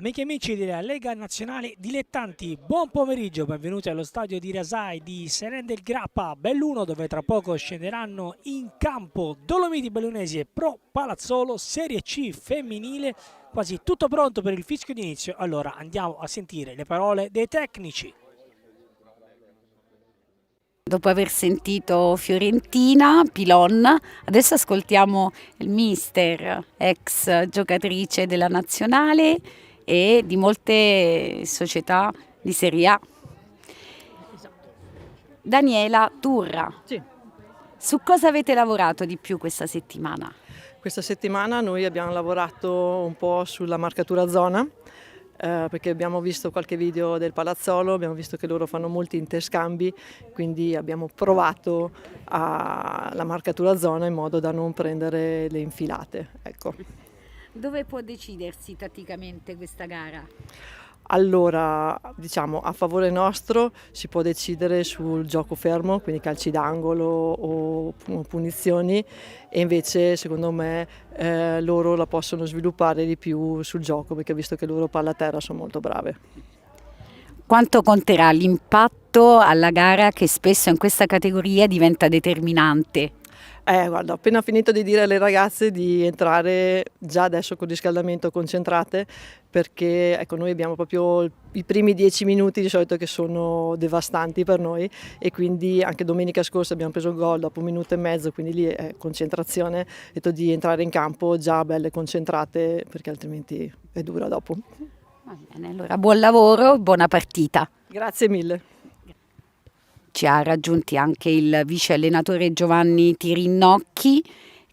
Amiche e amici della Lega Nazionale Dilettanti, buon pomeriggio, benvenuti allo stadio di Rasai di Seren del Grappa Belluno, dove tra poco scenderanno in campo Dolomiti Bellunesi e Pro Palazzolo Serie C femminile. Quasi tutto pronto per il fischio d'inizio, allora andiamo a sentire le parole dei tecnici. Dopo aver sentito Fiorentina, Pilon, adesso ascoltiamo il mister, ex giocatrice della nazionale e di molte società di Serie A. Daniela Turra, Sì, su cosa avete lavorato di più questa settimana? questa settimana noi abbiamo lavorato un po' sulla marcatura zona, perché abbiamo visto qualche video del Palazzolo, abbiamo visto che loro fanno molti interscambi, quindi abbiamo provato la marcatura zona in modo da non prendere le infilate. Ecco. Dove può decidersi tatticamente questa gara? Allora, diciamo, a favore nostro si può decidere sul gioco fermo, quindi calci d'angolo o punizioni, e invece secondo me loro la possono sviluppare di più sul gioco, perché visto che loro palla a terra sono molto brave. Quanto conterà l'impatto alla gara che spesso in questa categoria diventa determinante? Guarda, ho appena finito di dire alle ragazze di entrare già adesso con riscaldamento concentrate, perché ecco, noi abbiamo proprio i primi 10 minuti di solito che sono devastanti per noi, e quindi anche domenica scorsa abbiamo preso il gol dopo un minuto e mezzo, quindi lì è concentrazione, ho detto di entrare in campo già belle concentrate, perché altrimenti è dura dopo. Va bene, allora buon lavoro, buona partita. Grazie mille. Ci ha raggiunti anche il vice allenatore Giovanni Tirinnocchi,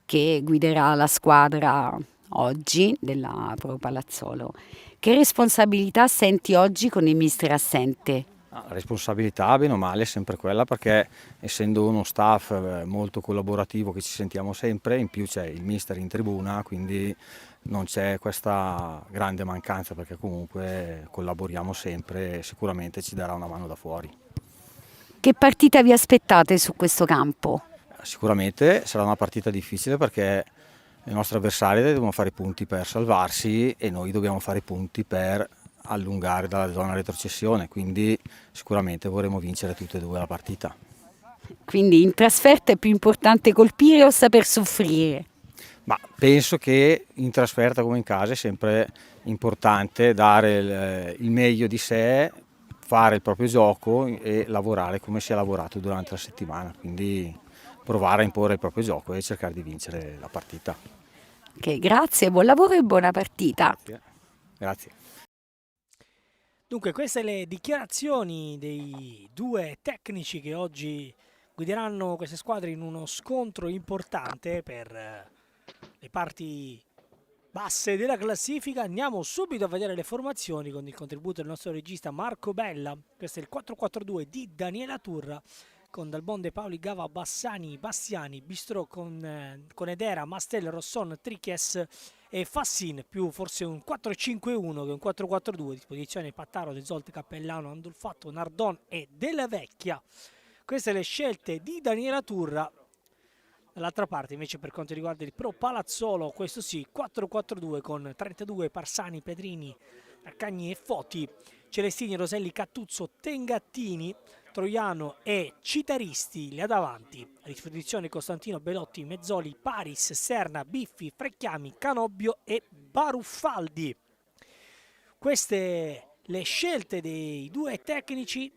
che guiderà la squadra oggi della Pro Palazzolo. Che responsabilità senti oggi con il mister assente? La responsabilità, bene o male, è sempre quella, perché essendo uno staff molto collaborativo che ci sentiamo sempre, in più c'è il mister in tribuna, quindi non c'è questa grande mancanza, perché comunque collaboriamo sempre e sicuramente ci darà una mano da fuori. Che partita vi aspettate su questo campo? Sicuramente sarà una partita difficile, perché i nostri avversari devono fare punti per salvarsi e noi dobbiamo fare punti per allungare dalla zona retrocessione, quindi sicuramente vorremmo vincere tutte e due la partita. Quindi in trasferta è più importante colpire o saper soffrire? Ma penso che in trasferta come in casa è sempre importante dare il meglio di sé, fare il proprio gioco e lavorare come si è lavorato durante la settimana, quindi provare a imporre il proprio gioco e cercare di vincere la partita. Ok, grazie, buon lavoro e buona partita. Grazie. Grazie. Dunque, queste le dichiarazioni dei due tecnici che oggi guideranno queste squadre in uno scontro importante per le parti basse della classifica. Andiamo subito a vedere le formazioni con il contributo del nostro regista Marco Bella. Questo è il 4-4-2 di Daniela Turra, con Dalbonde, Paoli, Gava, Bassani, Bastiani, Bistrò con Edera, Mastel, Rosson, Triches e Fassin, più forse un 4-5-1 che un 4-4-2, disposizione Pattaro, De Zolte, Cappellano, Andolfatto, Nardon e Della Vecchia. Queste le scelte di Daniela Turra. Dall'altra parte invece, per quanto riguarda il Pro Palazzolo, questo sì, 4-4-2 con 32 Parsani, Pedrini, Accagni e Foti, Celestini, Roselli, Cattuzzo, Tengattini, Troiano e Citaristi là davanti. A disposizione Costantino, Belotti, Mezzoli, Paris, Serna, Biffi, Frecchiami, Canobbio e Baruffaldi. Queste le scelte dei due tecnici.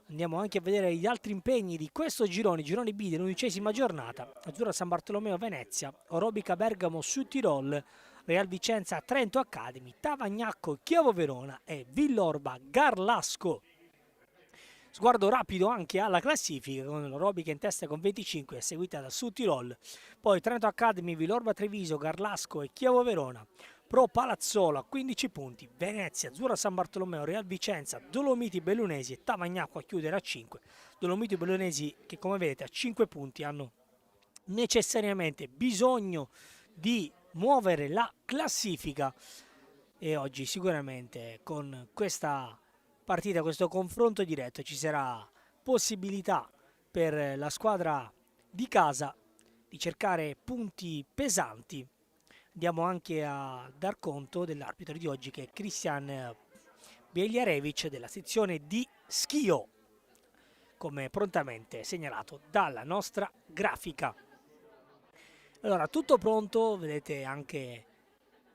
Andiamo anche a vedere gli altri impegni di questo girone B dell'11ª giornata. Azzurra San Bartolomeo Venezia, Orobica Bergamo Sud Tirol, Real Vicenza Trento Academy, Tavagnacco Chievo Verona e Villorba Garlasco. Sguardo rapido anche alla classifica, con l'Orobica in testa con 25, seguita da Sud Tirol, poi Trento Academy, Villorba Treviso, Garlasco e Chievo Verona. Pro Palazzolo a 15 punti, Venezia, Azzurra San Bartolomeo, Real Vicenza, Dolomiti Bellunesi e Tavagnacco a chiudere a 5. Dolomiti Bellunesi che, come vedete, a 5 punti hanno necessariamente bisogno di muovere la classifica, e oggi sicuramente con questa partita, questo confronto diretto, ci sarà possibilità per la squadra di casa di cercare punti pesanti Andiamo anche a dar conto dell'arbitro di oggi, che è Christian Bieliarevich della sezione di Schio, come prontamente segnalato dalla nostra grafica. Allora, tutto pronto, vedete anche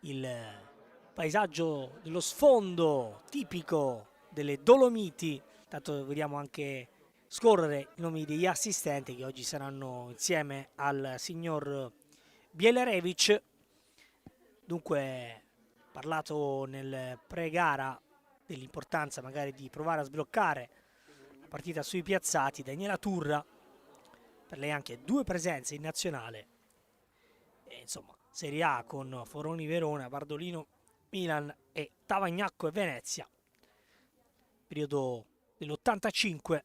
il paesaggio dello sfondo tipico delle Dolomiti. Tanto vediamo anche scorrere i nomi degli assistenti che oggi saranno insieme al signor Bieliarevich. Dunque, parlato nel pre-gara dell'importanza magari di provare a sbloccare la partita sui piazzati. Daniela Turra, per lei anche 2 presenze in nazionale, e insomma Serie A con Foroni Verona, Bardolino Milan e Tavagnacco e Venezia, periodo dell'85,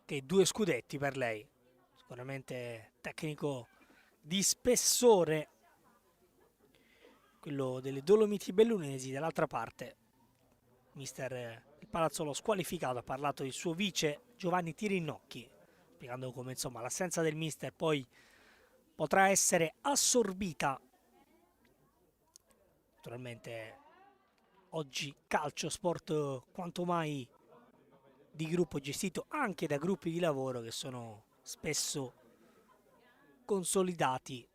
che 2 scudetti per lei, sicuramente tecnico di spessore, quello delle Dolomiti Bellunesi. Dall'altra parte mister il Palazzolo squalificato, ha parlato del suo vice Giovanni Tirinnocchi, spiegando come insomma l'assenza del mister poi potrà essere assorbita. Naturalmente oggi calcio, sport quanto mai di gruppo, gestito anche da gruppi di lavoro che sono spesso consolidati.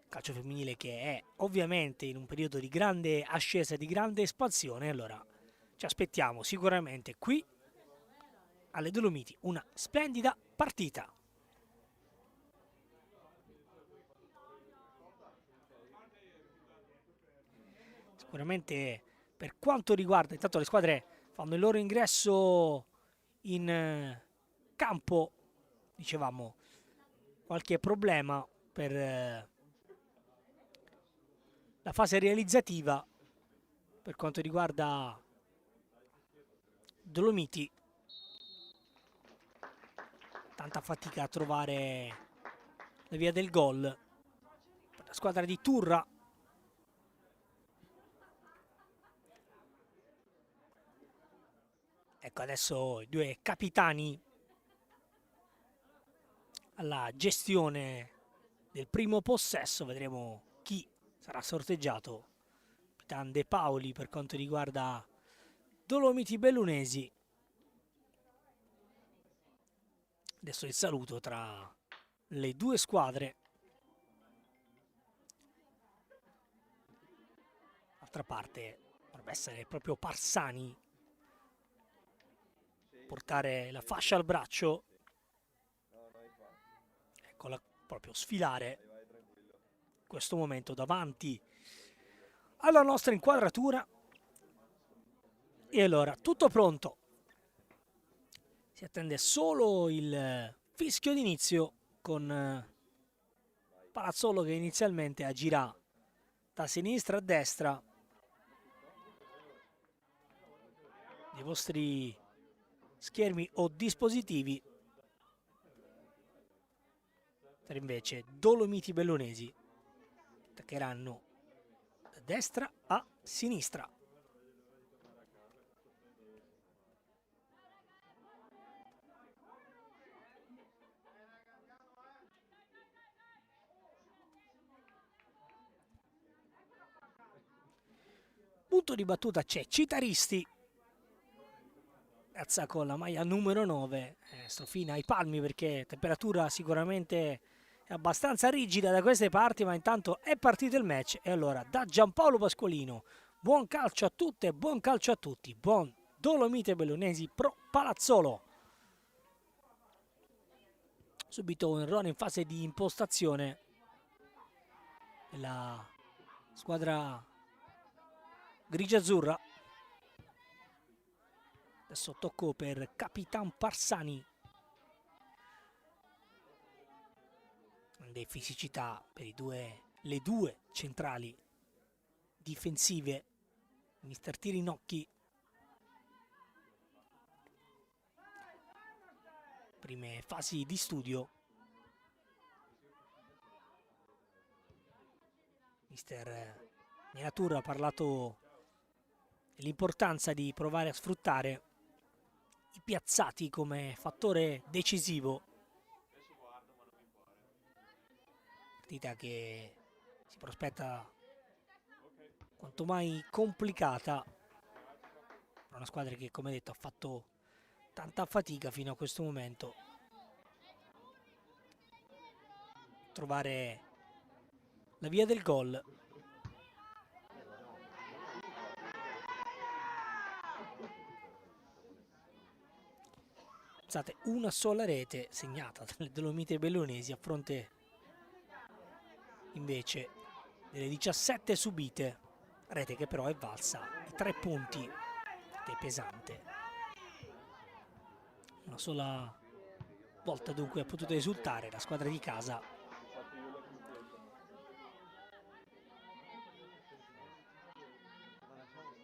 Calcio femminile che è ovviamente in un periodo di grande ascesa e di grande espansione. Allora ci aspettiamo sicuramente qui alle Dolomiti una splendida partita. Sicuramente per quanto riguarda, intanto le squadre fanno il loro ingresso in campo, dicevamo qualche problema per la fase realizzativa per quanto riguarda Dolomiti. Tanta fatica a trovare la via del gol per la squadra di Turra. Ecco adesso i 2 capitani alla gestione del primo possesso, vedremo chi sarà sorteggiato. Capitan De Paoli per quanto riguarda Dolomiti Bellunesi. Adesso il saluto tra le 2 squadre. D'altra parte dovrebbe essere proprio Parsani portare la fascia al braccio, eccola proprio sfilare in questo momento davanti alla nostra inquadratura. E allora tutto pronto, si attende solo il fischio d'inizio con Palazzolo che inizialmente agirà da sinistra a destra. Dei vostri schermi o dispositivi, per invece Dolomiti Bellunesi attaccheranno da destra a sinistra. Punto di battuta c'è Citaristi, ragazza con la maglia numero 9, strofina ai palmi perché temperatura sicuramente è abbastanza rigida da queste parti, ma intanto è partito il match. E allora da Giampaolo Pasqualino, buon calcio a tutte, buon calcio a tutti, buon Dolomite Bellunesi pro Palazzolo. Subito un errore in fase di impostazione della squadra grigia-azzurra. Adesso tocco per Capitan Parsani. Grande fisicità per le due centrali difensive. Mister Tirinocchi. Prime fasi di studio. Mister Neratura ha parlato dell'importanza di provare a sfruttare i piazzati come fattore decisivo. Partita che si prospetta quanto mai complicata per una squadra che, come detto, ha fatto tanta fatica fino a questo momento a trovare la via del gol. Pensate, una sola rete segnata dalle Dolomiti Bellunesi a fronte invece delle 17 subite, rete che però è valsa i 3 punti, che è pesante. Una sola volta dunque ha potuto esultare la squadra di casa.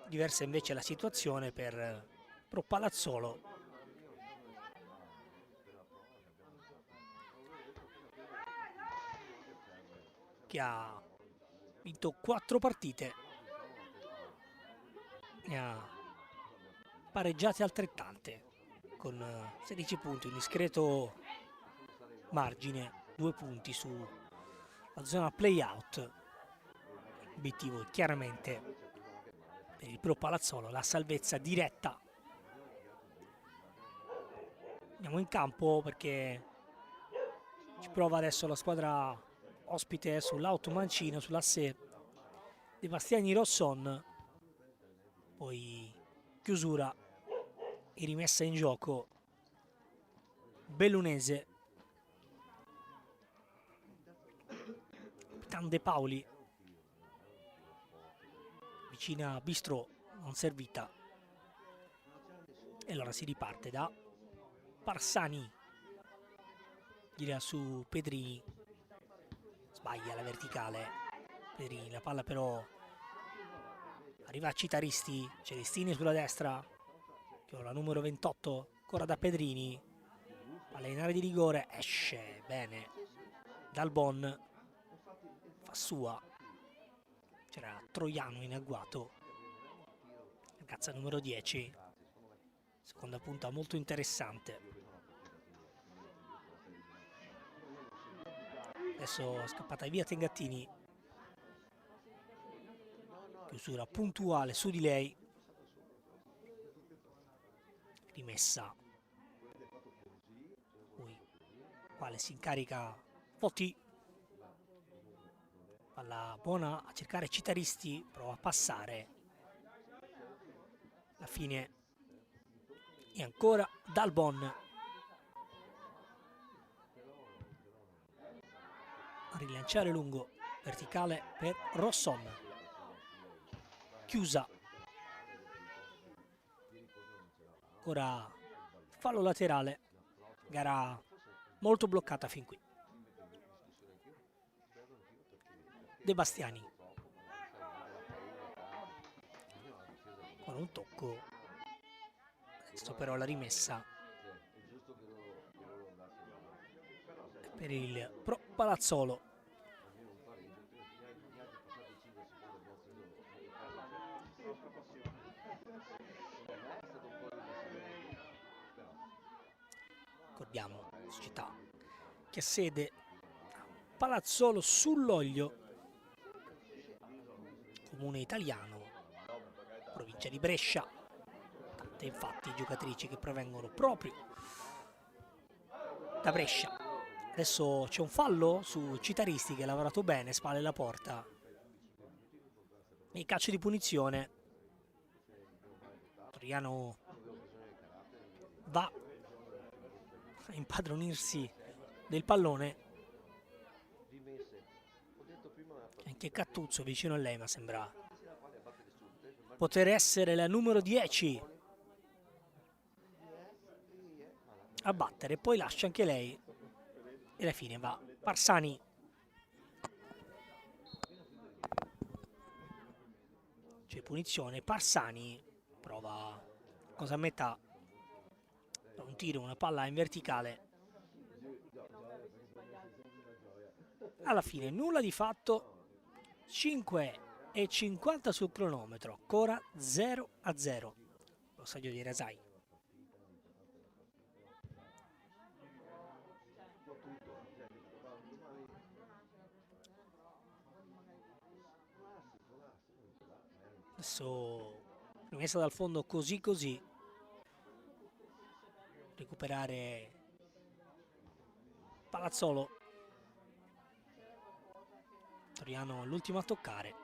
Diversa invece la situazione per Pro Palazzolo, che ha vinto 4 partite e ha pareggiate altrettante con 16 punti, un discreto margine, 2 punti sulla zona play-out. L'obiettivo è chiaramente per il Pro Palazzolo la salvezza diretta. Andiamo in campo perché ci prova adesso la squadra ospite sull'auto mancino, sull'asse dei Bastiani Rosson, poi chiusura e rimessa in gioco bellunese. Capitan De Paoli vicina a Bistro non servita, e allora si riparte da Parsani, gira su Pedrini, sbaglia la verticale Pedrini, la palla però arriva a Citaristi, Celestini sulla destra, con la numero 28 ancora da Pedrini, palla in area di rigore, esce bene Dalbon, fa sua, c'era Troiano in agguato, ragazza numero 10, seconda punta molto interessante. Adesso scappata via Tengattini, chiusura puntuale su di lei, rimessa, poi quale si incarica Foti, palla buona a cercare Citaristi, prova a passare, alla fine e ancora Dalbon a rilanciare lungo, verticale per Rosson, chiusa, ancora fallo laterale, gara molto bloccata fin qui. De Bastiani con un tocco, adesso però la rimessa per il Pro Palazzolo. Ricordiamo, società che ha sede a Palazzolo sull'Oglio, comune italiano, provincia di Brescia. Tante infatti giocatrici che provengono proprio da Brescia. Adesso c'è un fallo su Citaristi che ha lavorato bene, spalle la porta. E calcio di punizione. Toriano va a impadronirsi del pallone. Anche Cattuzzo vicino a lei, ma sembra poter essere la numero 10 a battere, poi lascia anche lei e alla fine va Parsani. C'è punizione, Parsani prova cosa a metà, un tiro, una palla in verticale, alla fine nulla di fatto. 5:50 sul cronometro, ancora 0-0 lo stadio di Rasai. Adesso rimessa dal fondo così così. Recuperare Palazzolo. Toriano l'ultimo a toccare.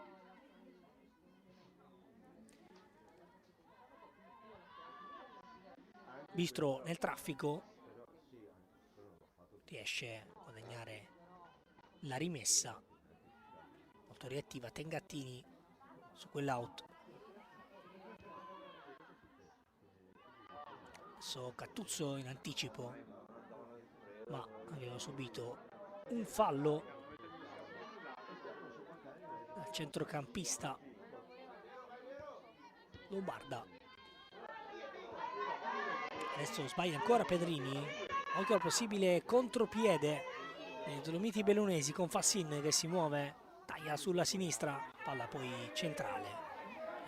Bistro nel traffico riesce a guadagnare la rimessa. Molto reattiva Tengattini su quell'out. Adesso Cattuzzo in anticipo, ma aveva subito un fallo dal centrocampista Lombarda. Adesso sbaglia ancora Pedrini, occhio al possibile contropiede dei Dolomiti Bellunesi con Fassin che si muove, taglia sulla sinistra, palla poi centrale,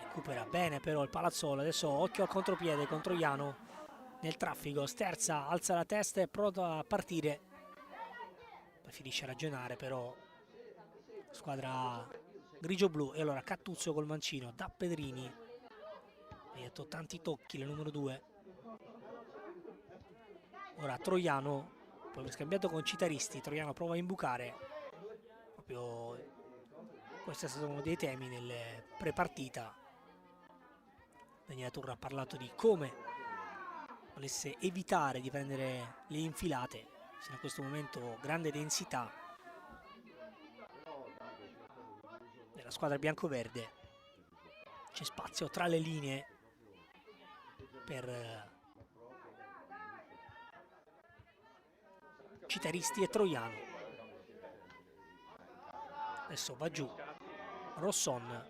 recupera bene però il Palazzolo. Adesso occhio al contropiede contro Iano nel traffico, sterza, alza la testa e pronto a partire, poi finisce a ragionare però squadra grigio-blu. E allora Cattuzzo col mancino da Pedrini, ha detto tanti tocchi la numero 2. Ora Troiano, poi scambiato con Citaristi, Troiano prova a imbucare, proprio questo è stato uno dei temi nelle prepartita. Daniele Turra ha parlato di come volesse evitare di prendere le infilate, se in questo momento grande densità della squadra biancoverde, c'è spazio tra le linee per Citaristi e Troiano. Adesso va giù Rosson,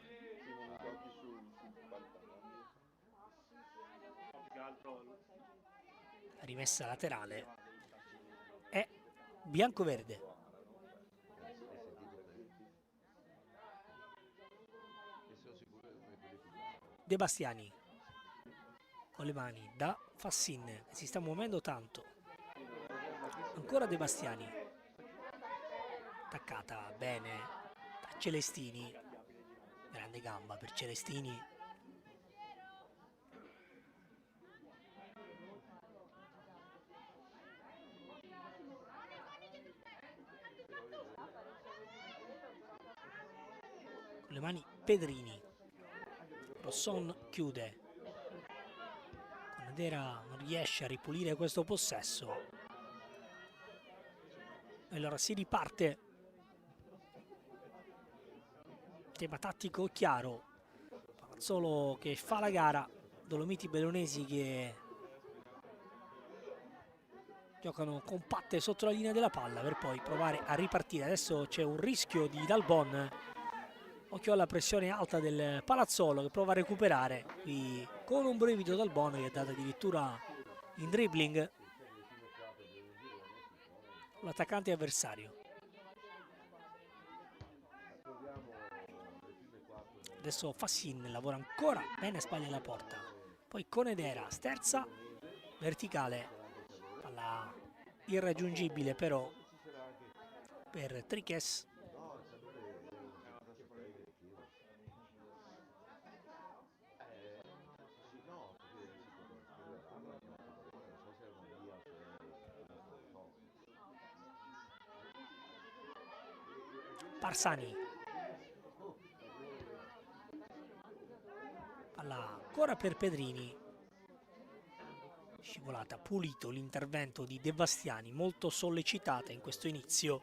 rimessa laterale è biancoverde. De Bastiani con le mani da Fassin che si sta muovendo tanto. Ancora De Bastiani, attaccata bene da Celestini, grande gamba per Celestini. Con le mani Pedrini, Rosson chiude, Conadera non riesce a ripulire questo possesso. E allora si riparte, tema tattico chiaro, Palazzolo che fa la gara, Dolomiti Bellunesi che giocano compatte sotto la linea della palla per poi provare a ripartire. Adesso c'è un rischio di Dalbon, occhio alla pressione alta del Palazzolo che prova a recuperare qui con un brivido. Dalbon che è dato addirittura in dribbling l'attaccante avversario. Adesso Fassin lavora ancora bene a spalle alla porta, poi Conedera sterza verticale, palla irraggiungibile però per Triches. Parsani, palla ancora per Pedrini, scivolata, pulito l'intervento di De Bastiani, molto sollecitata in questo inizio.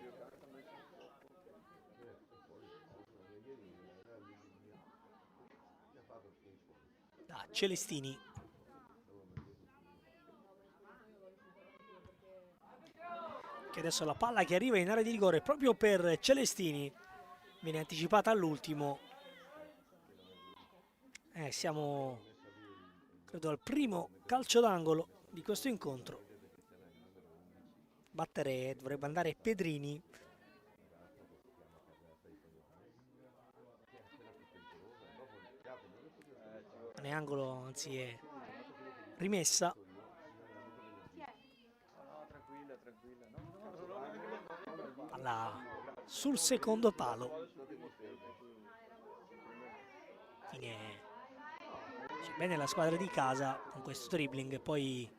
Da Celestini, che adesso la palla che arriva in area di rigore proprio per Celestini, viene anticipata all'ultimo. Siamo credo al primo calcio d'angolo di questo incontro. Battere dovrebbe andare Pedrini. Non è angolo, anzi è rimessa. Palla sul secondo palo. Fine Bene la squadra di casa con questo dribbling, poi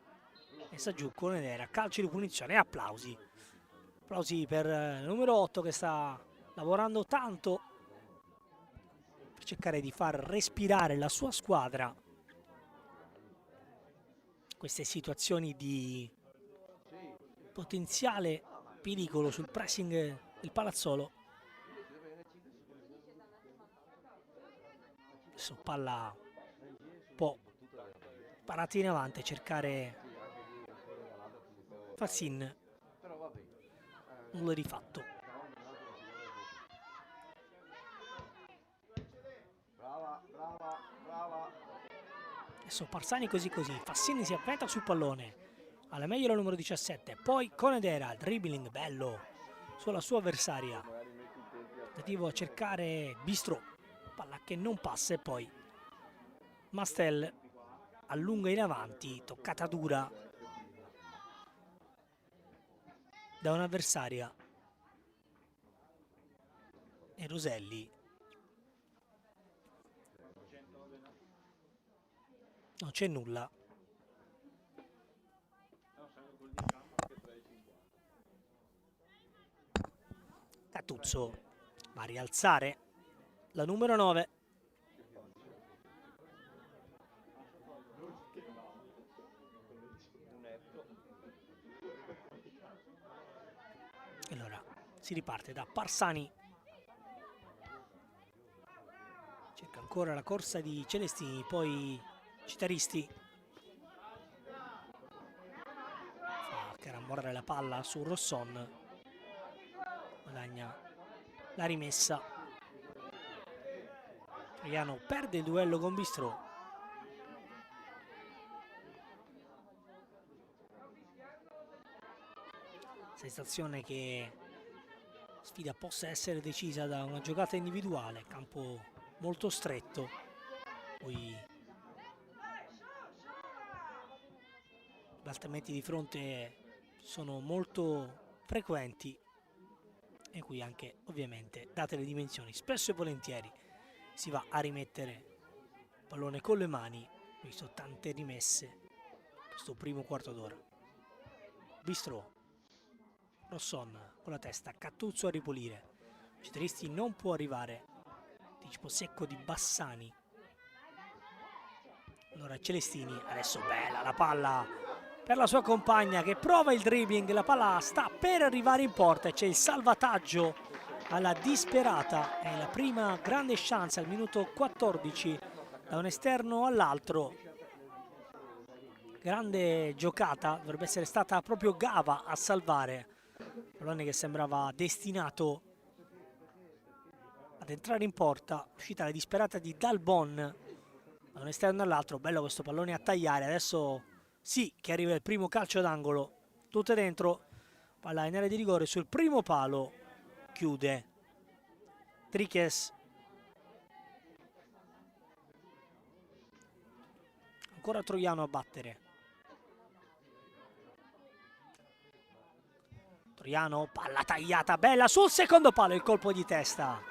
messa giù con Conedera, calcio di punizione e applausi. Applausi per il numero 8 che sta lavorando tanto per cercare di far respirare la sua squadra. Queste situazioni di potenziale pericolo sul pressing del Palazzolo. Adesso palla un po' parata in avanti a cercare Fassin, nulla di fatto. Adesso Parsani così, Fassini si avventa sul pallone, alla meglio la numero 17, poi Conedera, dribbling bello sulla sua avversaria, tentativo a cercare Bistrò, palla che non passa e poi Mastel allunga in avanti, toccata dura da un'avversaria e Roselli non c'è nulla. Catuzzo va a rialzare la numero 9. Allora si riparte da Parsani, cerca ancora la corsa di Celestini, poi Citaristi fa carambolare la palla su Rosson, guadagna la rimessa. Troiano perde il duello con Bistrò. Sensazione che sfida possa essere decisa da una giocata individuale, campo molto stretto, poi i battimenti di fronte sono molto frequenti e qui anche ovviamente, date le dimensioni, spesso e volentieri si va a rimettere il pallone con le mani, visto tante rimesse questo primo quarto d'ora. Bistrò, Rosson con la testa, Catuzzo a ripulire, Citristi non può arrivare, anticipo secco di Bassani. Allora Celestini, adesso bella la palla per la sua compagna che prova il dribbling, la palla sta per arrivare in porta e c'è il salvataggio alla disperata, è la prima grande chance al minuto 14 da un esterno all'altro. Grande giocata, dovrebbe essere stata proprio Gava a salvare, pallone che sembrava destinato ad entrare in porta, uscita la disperata di Dalbon da un esterno all'altro, bello questo pallone a tagliare, adesso sì che arriva il primo calcio d'angolo, tutte dentro, palla in area di rigore sul primo palo, chiude Triches. Ancora Troiano a battere. Troiano, palla tagliata, bella sul secondo palo, il colpo di testa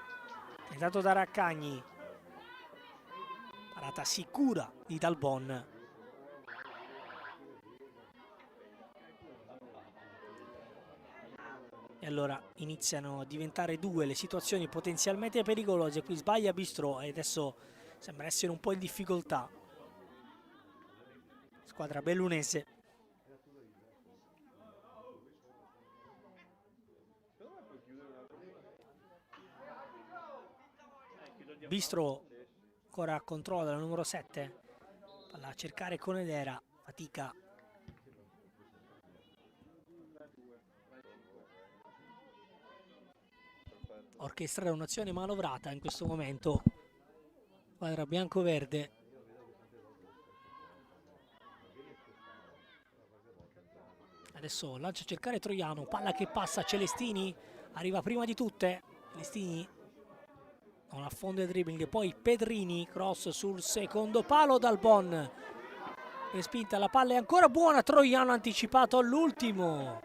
tentato da Raccagni, parata sicura di Dalbon. E allora iniziano a diventare due le situazioni potenzialmente pericolose. Qui sbaglia Bistrò e adesso sembra essere un po' in difficoltà squadra bellunese. Bistrò ancora a controllo della numero 7, palla a cercare Conedera, fatica. Orchestrare un'azione manovrata in questo momento, squadra bianco-verde. Adesso lancia a cercare Troiano, palla che passa, Celestini arriva prima di tutte, Celestini non affonda il dribbling, poi Pedrini, cross sul secondo palo, Dalbon respinta, la palla è ancora buona, Troiano anticipato all'ultimo,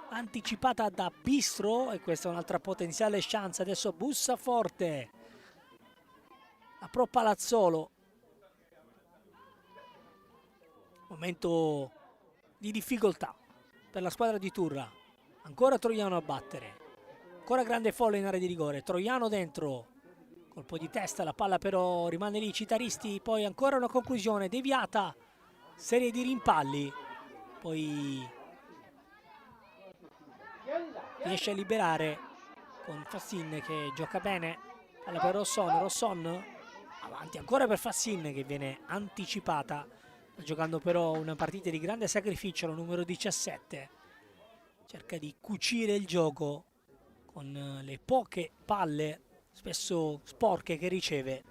anticipata da Bistrò e questa è un'altra potenziale chance. Adesso bussa forte a Pro Palazzolo, Momento di difficoltà per la squadra di Turra. Ancora Troiano a battere. Ancora grande folle in area di rigore. Troiano dentro. Colpo di testa, la palla però rimane lì. Citaristi, poi ancora una conclusione deviata. Serie di rimpalli. Poi riesce a liberare con Fassin che gioca bene. Palla per Rosson. Rosson avanti ancora per Fassin che viene anticipata. Sta giocando però una partita di grande sacrificio, la numero 17. Cerca di cucire il gioco con le poche palle, spesso sporche, che riceve.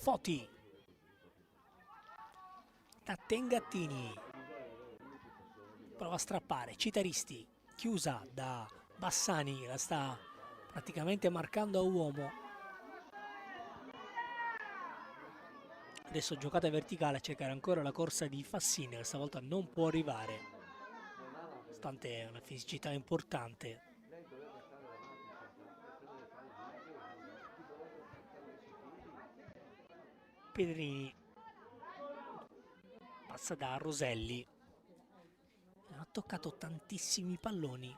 Foti da Tengattini, prova a strappare. Citaristi, chiusa da Bassani, la sta praticamente marcando a uomo. Adesso giocata verticale a cercare ancora la corsa di Fassini, che stavolta non può arrivare, nonostante una fisicità importante. Pedrini passa da Roselli, ha toccato tantissimi palloni.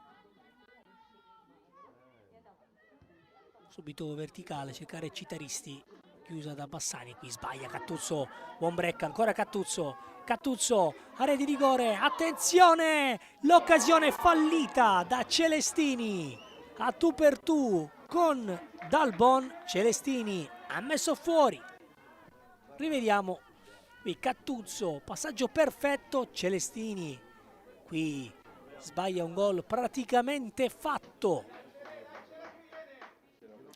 Subito verticale, cercare Citaristi, chiusa da Bassani, qui sbaglia Cattuzzo, buon break, ancora Cattuzzo, area di rigore, attenzione, l'occasione fallita da Celestini, a tu per tu con Dalbon. Celestini ha messo fuori. Rivediamo qui Cattuzzo, passaggio perfetto. Celestini qui sbaglia un gol praticamente fatto.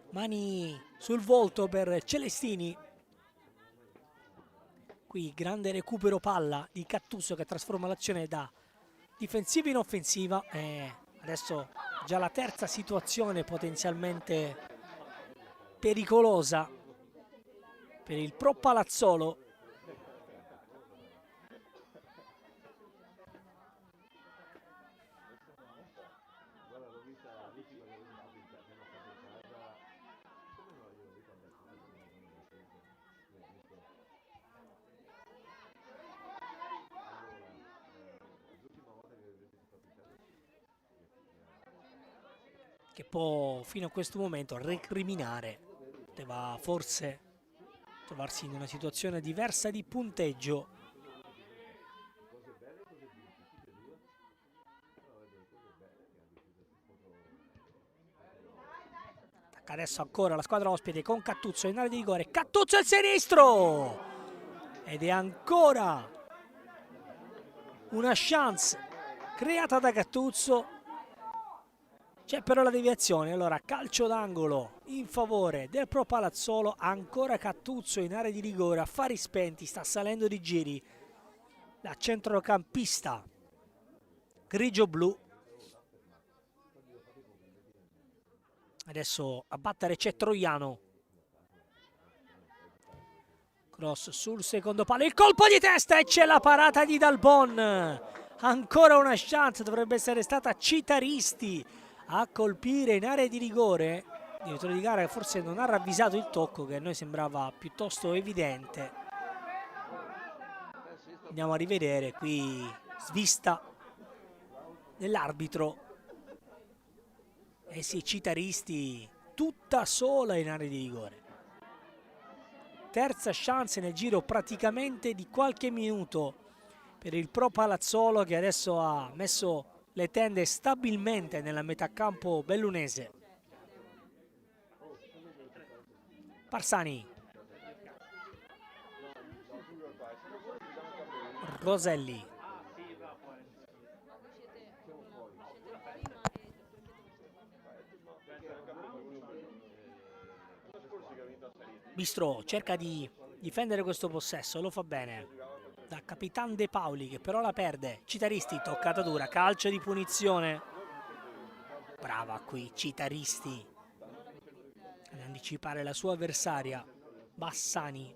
Mani sul volto per Celestini. Qui grande recupero palla di Cattuzzo che trasforma l'azione da difensiva in offensiva. Adesso già la terza situazione potenzialmente pericolosa per il Pro Palazzolo. Che può fino a questo momento recriminare, poteva forse trovarsi in una situazione diversa di punteggio. Attacca adesso ancora la squadra ospite con Cattuzzo in area di rigore. Cattuzzo al sinistro! Ed è ancora una chance creata da Cattuzzo. C'è però la deviazione, allora calcio d'angolo in favore del Pro Palazzolo, ancora Cattuzzo in area di rigore, affari spenti, sta salendo di giri la centrocampista grigio-blu. Adesso a battere c'è Troiano. Cross sul secondo palo, il colpo di testa e c'è la parata di Dalbon. Ancora una chance, dovrebbe essere stata Citaristi a colpire in area di rigore. Il direttore di gara forse non ha ravvisato il tocco, che a noi sembrava piuttosto evidente. Andiamo a rivedere qui, svista dell'arbitro. Eh sì, Citaristi tutta sola in area di rigore. Terza chance nel giro praticamente di qualche minuto per il Pro Palazzolo, che adesso ha messo le tende stabilmente nella metà campo bellunese. Parsani, Roselli, Bistro cerca di difendere questo possesso, lo fa bene da Capitan De Paoli, che però la perde. Citaristi, toccata dura, calcio di punizione. Brava qui Citaristi ad anticipare la sua avversaria. Bassani.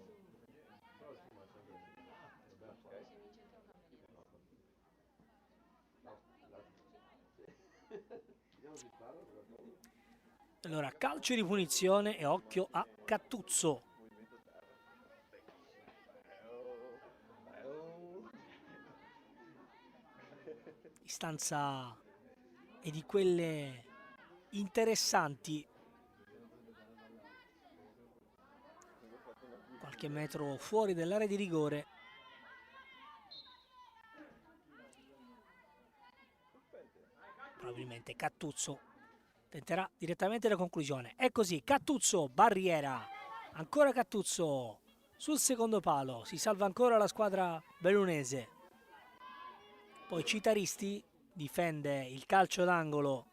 Allora, calcio di punizione e occhio a Cattuzzo. Distanza e di quelle interessanti. Qualche metro fuori dall'area di rigore. Probabilmente Cattuzzo tenterà direttamente la conclusione. È così, Cattuzzo, barriera. Ancora Cattuzzo sul secondo palo. Si salva ancora la squadra bellunese. Poi Citaristi difende il calcio d'angolo.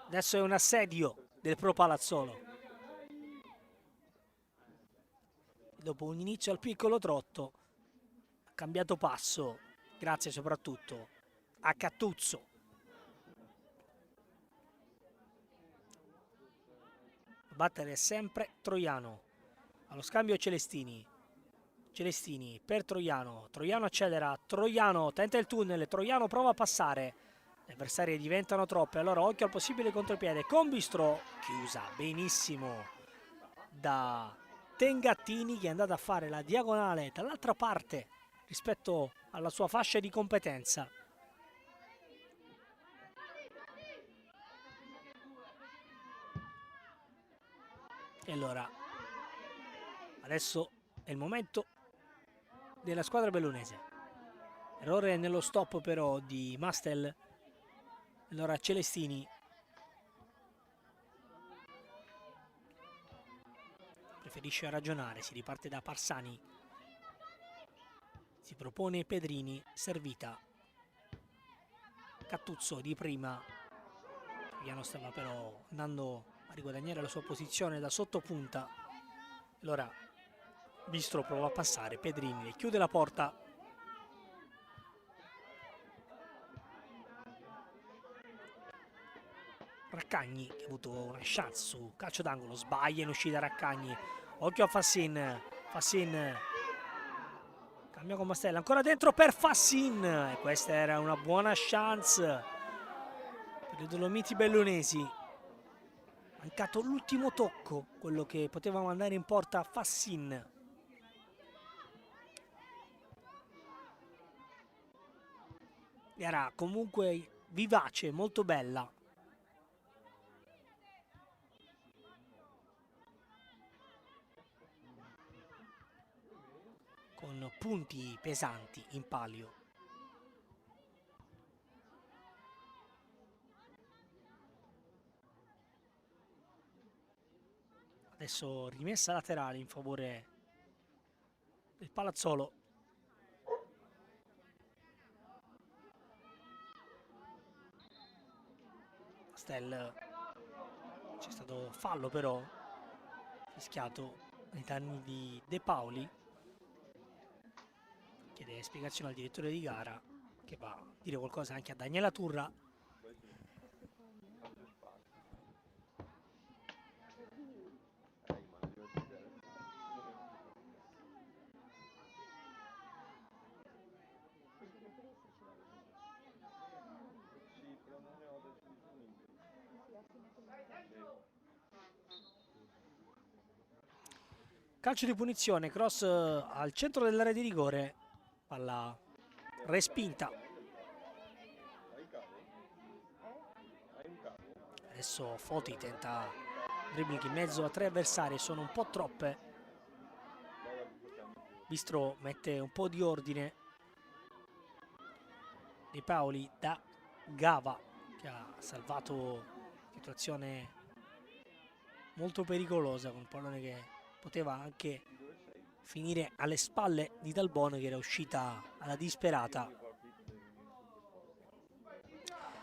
Adesso è un assedio del Pro Palazzolo. Dopo un inizio al piccolo trotto, ha cambiato passo, grazie soprattutto a Cattuzzo. A battere sempre Troiano. Allo scambio Celestini. Celestini per Troiano. Troiano accelera. Troiano tenta il tunnel. Troiano prova a passare. Le avversarie diventano troppe. Allora occhio al possibile contropiede. Con Bistro. Chiusa benissimo da Tengattini, che è andata a fare la diagonale dall'altra parte rispetto alla sua fascia di competenza. E allora adesso è il momento della squadra bellunese. Errore nello stop però di Mastel. Allora Celestini preferisce ragionare, si riparte da Parsani, si propone Pedrini, servita Cattuzzo di prima. Piano stava però andando a riguadagnare la sua posizione da sottopunta. Allora Bistro prova a passare, Pedrini chiude la porta. Raccagni che ha avuto una chance su calcio d'angolo, sbaglia in uscita Raccagni. Occhio a Fassin. Fassin cambia con Mastella, ancora dentro per Fassin, e questa era una buona chance per i Dolomiti bellunesi. Mancato l'ultimo tocco, quello che poteva mandare in porta Fassin. Era comunque vivace, molto bella. Con punti pesanti in palio. Adesso rimessa laterale in favore del Palazzolo. Stel, c'è stato fallo però fischiato ai danni di De Paoli. Chiede spiegazione al direttore di gara, che va a dire qualcosa anche a Daniela Turra. Calcio di punizione, cross al centro dell'area di rigore, palla respinta. Adesso Foti tenta dribbling in mezzo a tre avversari, sono un po' troppe. Bistro mette un po' di ordine. De Paoli da Gava, che ha salvato situazione molto pericolosa con un pallone che poteva anche finire alle spalle di Dalbon, che era uscita alla disperata.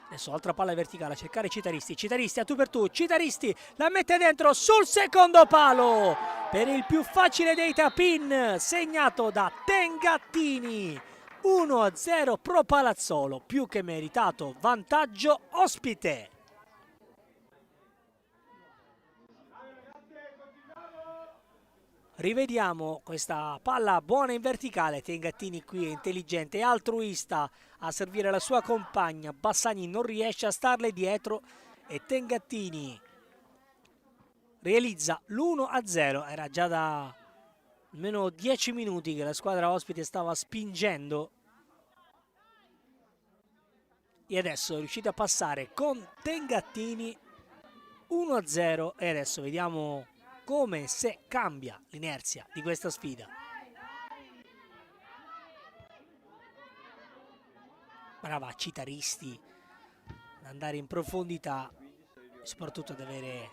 Adesso altra palla verticale a cercare Citaristi. Citaristi a tu per tu. Citaristi la mette dentro sul secondo palo per il più facile dei tap-in, segnato da Tengattini. 1-0 Pro Palazzolo, più che meritato vantaggio ospite. Rivediamo questa palla buona in verticale. Tengattini qui è intelligente e altruista a servire la sua compagna. Bassani non riesce a starle dietro e Tengattini realizza l'1-0. Era già da almeno 10 minuti che la squadra ospite stava spingendo e adesso è riuscita a passare con Tengattini 1-0 e adesso vediamo come se cambia l'inerzia di questa sfida. Brava Citaristi ad andare in profondità e soprattutto ad avere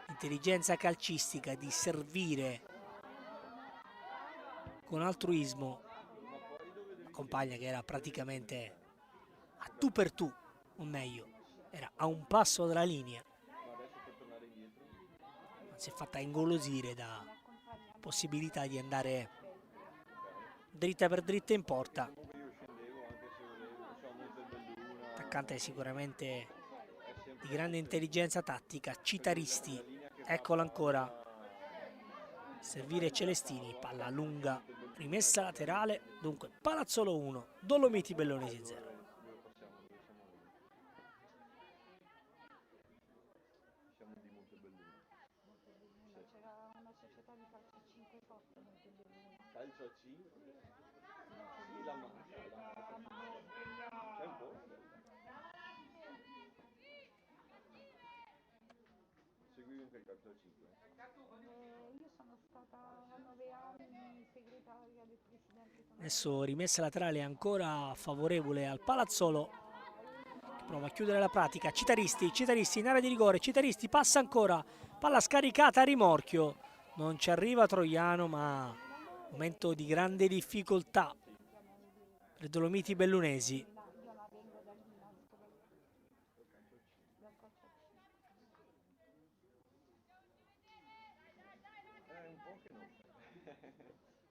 intelligenza calcistica di servire con altruismo la compagna che era praticamente a tu per tu, o meglio, era a un passo dalla linea. Si è fatta ingolosire da possibilità di andare dritta per dritta in porta. Attaccante sicuramente di grande intelligenza tattica. Citaristi, eccola ancora. Servire Celestini, palla lunga, rimessa laterale, dunque Palazzolo 1, Dolomiti Bellunesi 0. Calcio a 5? Sì, la manca. C'è un po'. Seguivi anche il calcio a 5? Io sono stata a 9 anni segretaria del presidente. Adesso rimessa laterale ancora favorevole al Palazzolo, che prova a chiudere la pratica. Citaristi in area di rigore, Citaristi passa ancora, palla scaricata a rimorchio, non ci arriva Troiano, ma momento di grande difficoltà per i Dolomiti Bellunesi. Un po' che no.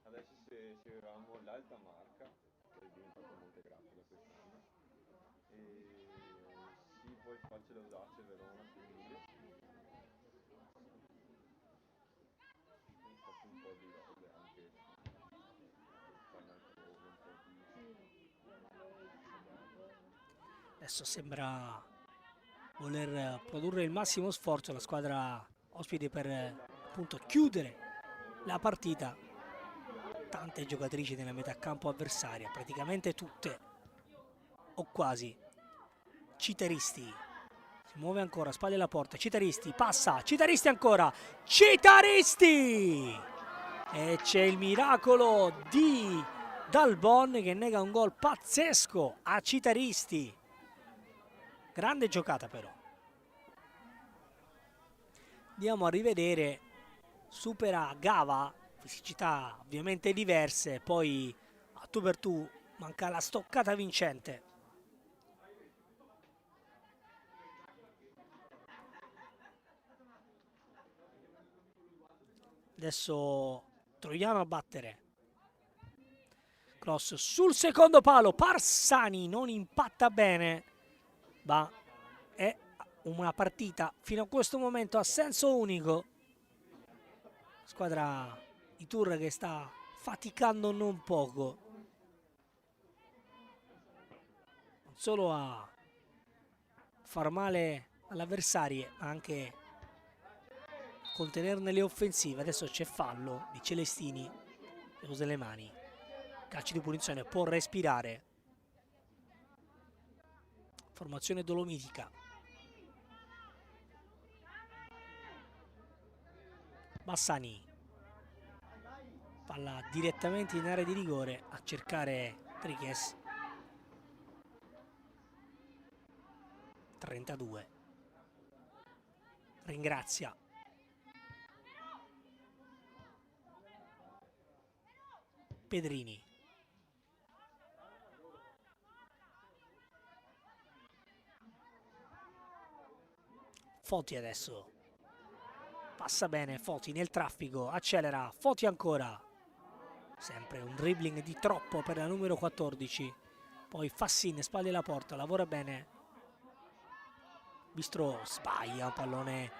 Adesso se avevamo l'alta marca, che è diventato Montegrappa da quest'anno, e sì, poi facile audace Verona, quindi ho fatto un po' di robe anche Final Four, un po' di... Adesso sembra voler produrre il massimo sforzo la squadra ospite per appunto chiudere la partita. Tante giocatrici nella metà campo avversaria, praticamente tutte o quasi. Citaristi si muove ancora, spalle alla porta, Citaristi passa, Citaristi ancora, Citaristi! E c'è il miracolo di Dalbon che nega un gol pazzesco a Citaristi. Grande giocata però. Andiamo a rivedere, supera Gava, fisicità ovviamente diverse, poi a tu per tu manca la stoccata vincente. Adesso Troiano a battere. Cross sul secondo palo, Parsani non impatta bene, ma è una partita fino a questo momento a senso unico. Squadra di Tour che sta faticando non poco, non solo a far male all'avversario, ma anche contenerne le offensive. Adesso c'è fallo di Celestini, che usa le mani, calcio di punizione, può respirare. Formazione dolomitica. Bassani, palla direttamente in area di rigore a cercare Triches. 32. Ringrazia. Pedrini. Foti adesso. Passa bene Foti nel traffico, accelera, Foti ancora. Sempre un dribbling di troppo per la numero 14. Poi Fassin, spalle alla porta, lavora bene. Bistro sbaglia, un pallone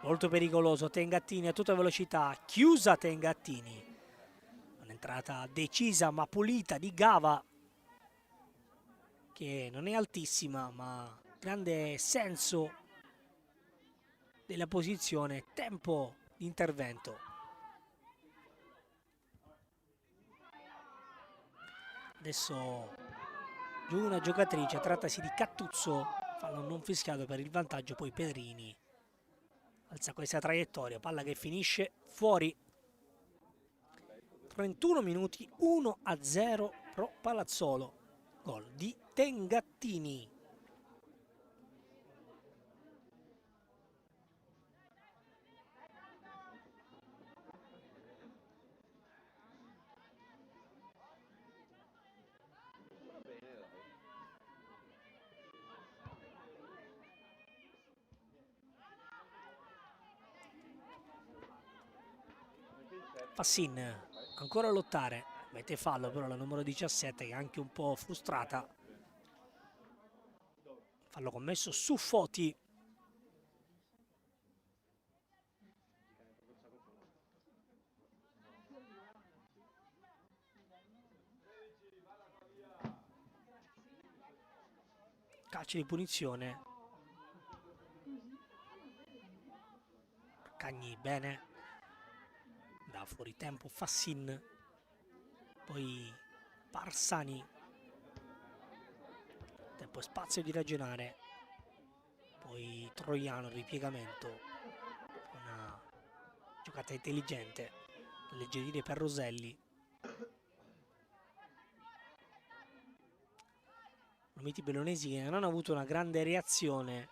molto pericoloso. Tengattini a tutta velocità, chiusa Tengattini. Un'entrata decisa ma pulita di Gava, che non è altissima ma grande senso della posizione, tempo di intervento. Adesso giù una giocatrice, trattasi di Cattuzzo, fallo non fischiato per il vantaggio, poi Pedrini alza questa traiettoria, palla che finisce fuori. 31 minuti, 1-0 pro Palazzolo, gol di Tengattini. Fassin ancora a lottare, mette fallo però la numero 17 che è anche un po' frustrata. Fallo commesso su Foti. Calcio di punizione. Cagni bene. Da fuori tempo Fassin. Poi Parsani. Tempo e spazio di ragionare. Poi Troiano, ripiegamento. Una giocata intelligente. Alleggerire per Roselli. Lomiti Bellonesi che non ha avuto una grande reazione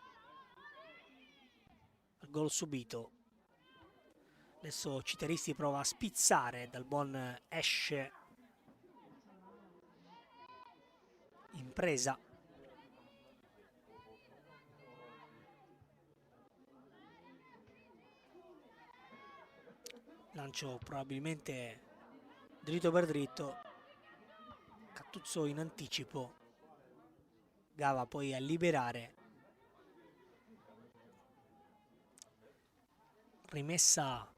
al gol subito. Adesso Citeristi prova a spizzare dal buon Esce in presa. Lancio probabilmente dritto per dritto. Cattuzzo in anticipo. Gava poi a liberare. Rimessa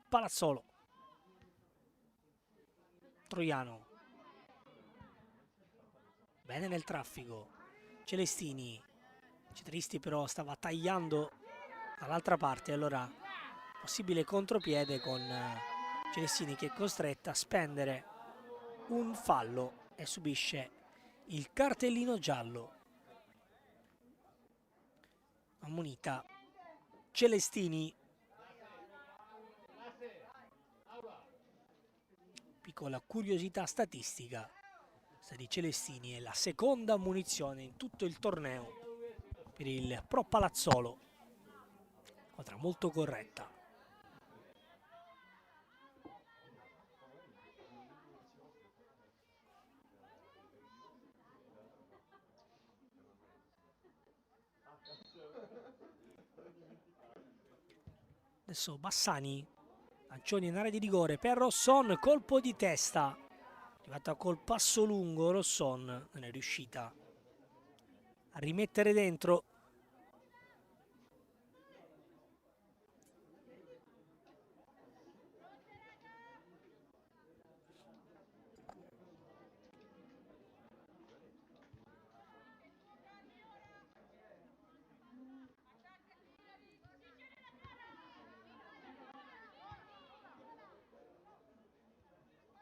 Palazzolo. Troiano. Bene nel traffico. Celestini. Citristi però stava tagliando dall'altra parte. Allora possibile contropiede con Celestini che è costretta a spendere un fallo e subisce il cartellino giallo. Ammonita Celestini. Piccola curiosità statistica, questa di Celestini è la seconda ammonizione in tutto il torneo per il Pro Palazzolo, squadra molto corretta. Adesso Bassani, lancioni in area di rigore per Rosson, colpo di testa, arrivata col passo lungo. Rosson non è riuscita a rimettere dentro.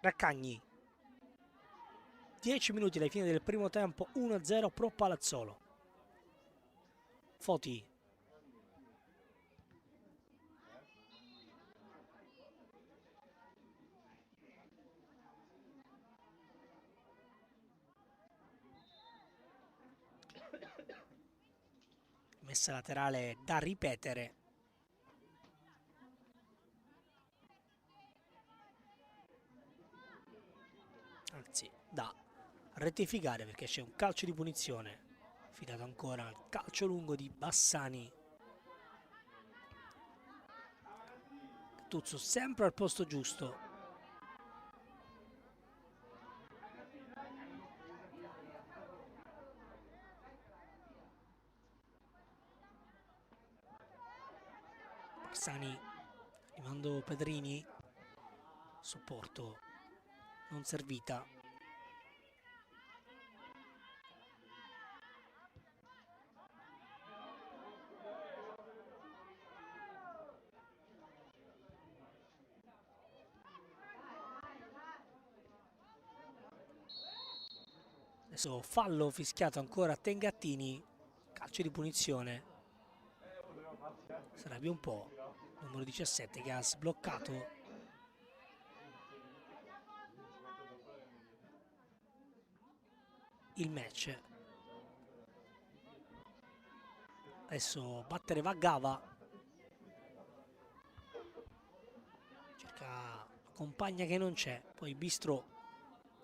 Raccagni. 10 minuti alla fine del primo tempo, 1-0 pro Palazzolo. Foti. Messa laterale da ripetere. Anzi, da rettificare perché c'è un calcio di punizione. Affidato ancora al calcio lungo di Bassani. Tuzzo sempre al posto giusto. Barsani rimando Pedrini, supporto non servita. Adesso fallo fischiato ancora a Tengattini, calcio di punizione. Si arrabbia un po', numero 17 che ha sbloccato il match. Adesso battere Vagava, cerca la compagna che non c'è, poi Bistro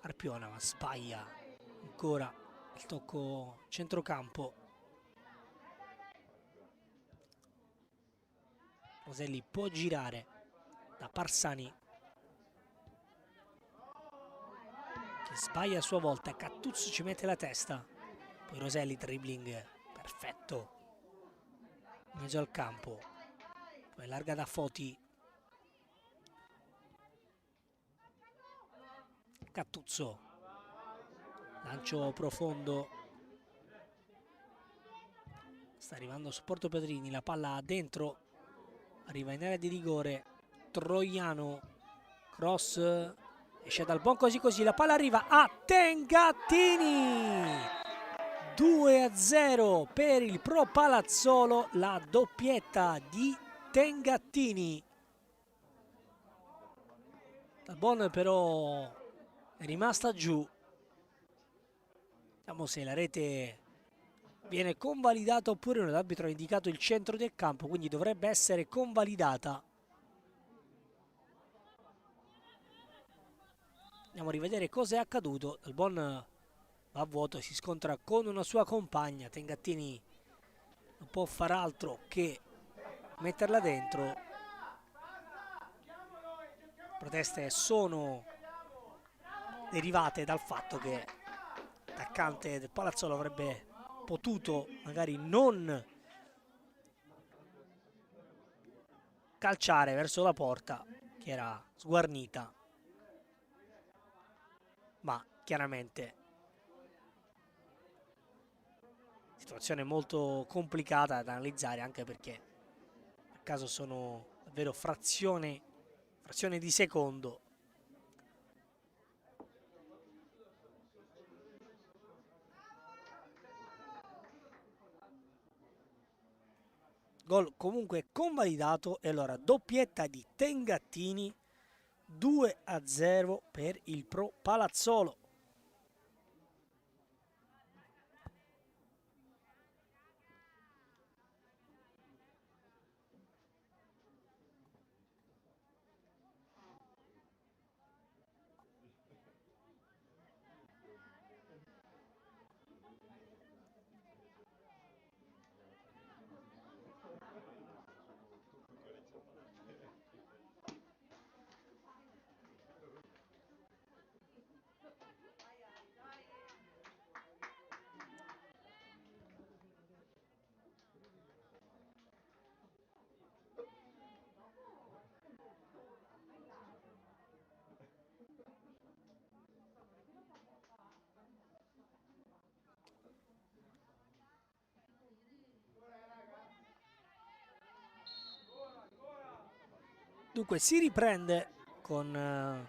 arpiona ma sbaglia ancora il tocco centrocampo. Roselli può girare da Parsani che sbaglia a sua volta, Cattuzzo ci mette la testa, poi Roselli dribbling perfetto in mezzo al campo, poi larga da Foti, Cattuzzo, lancio profondo, sta arrivando a supporto Pedrini, la palla dentro, arriva in area di rigore Troiano, cross, esce dal buon così, la palla arriva a Tengattini, 2-0 per il Pro Palazzolo, la doppietta di Tengattini. Dalbon però è rimasta giù, vediamo se la rete viene convalidata oppure no. L'arbitro ha indicato il centro del campo, quindi dovrebbe essere convalidata. Andiamo a rivedere cosa è accaduto. Dalbon va a vuoto e si scontra con una sua compagna. Tengattini non può far altro che metterla dentro. Proteste sono derivate dal fatto che l'attaccante del Palazzolo avrebbe potuto magari non calciare verso la porta che era sguarnita, ma chiaramente situazione molto complicata da analizzare, anche perché a caso sono davvero frazione di secondo. Gol comunque convalidato e allora doppietta di Tengattini, 2-0 per il Pro Palazzolo. Dunque si riprende con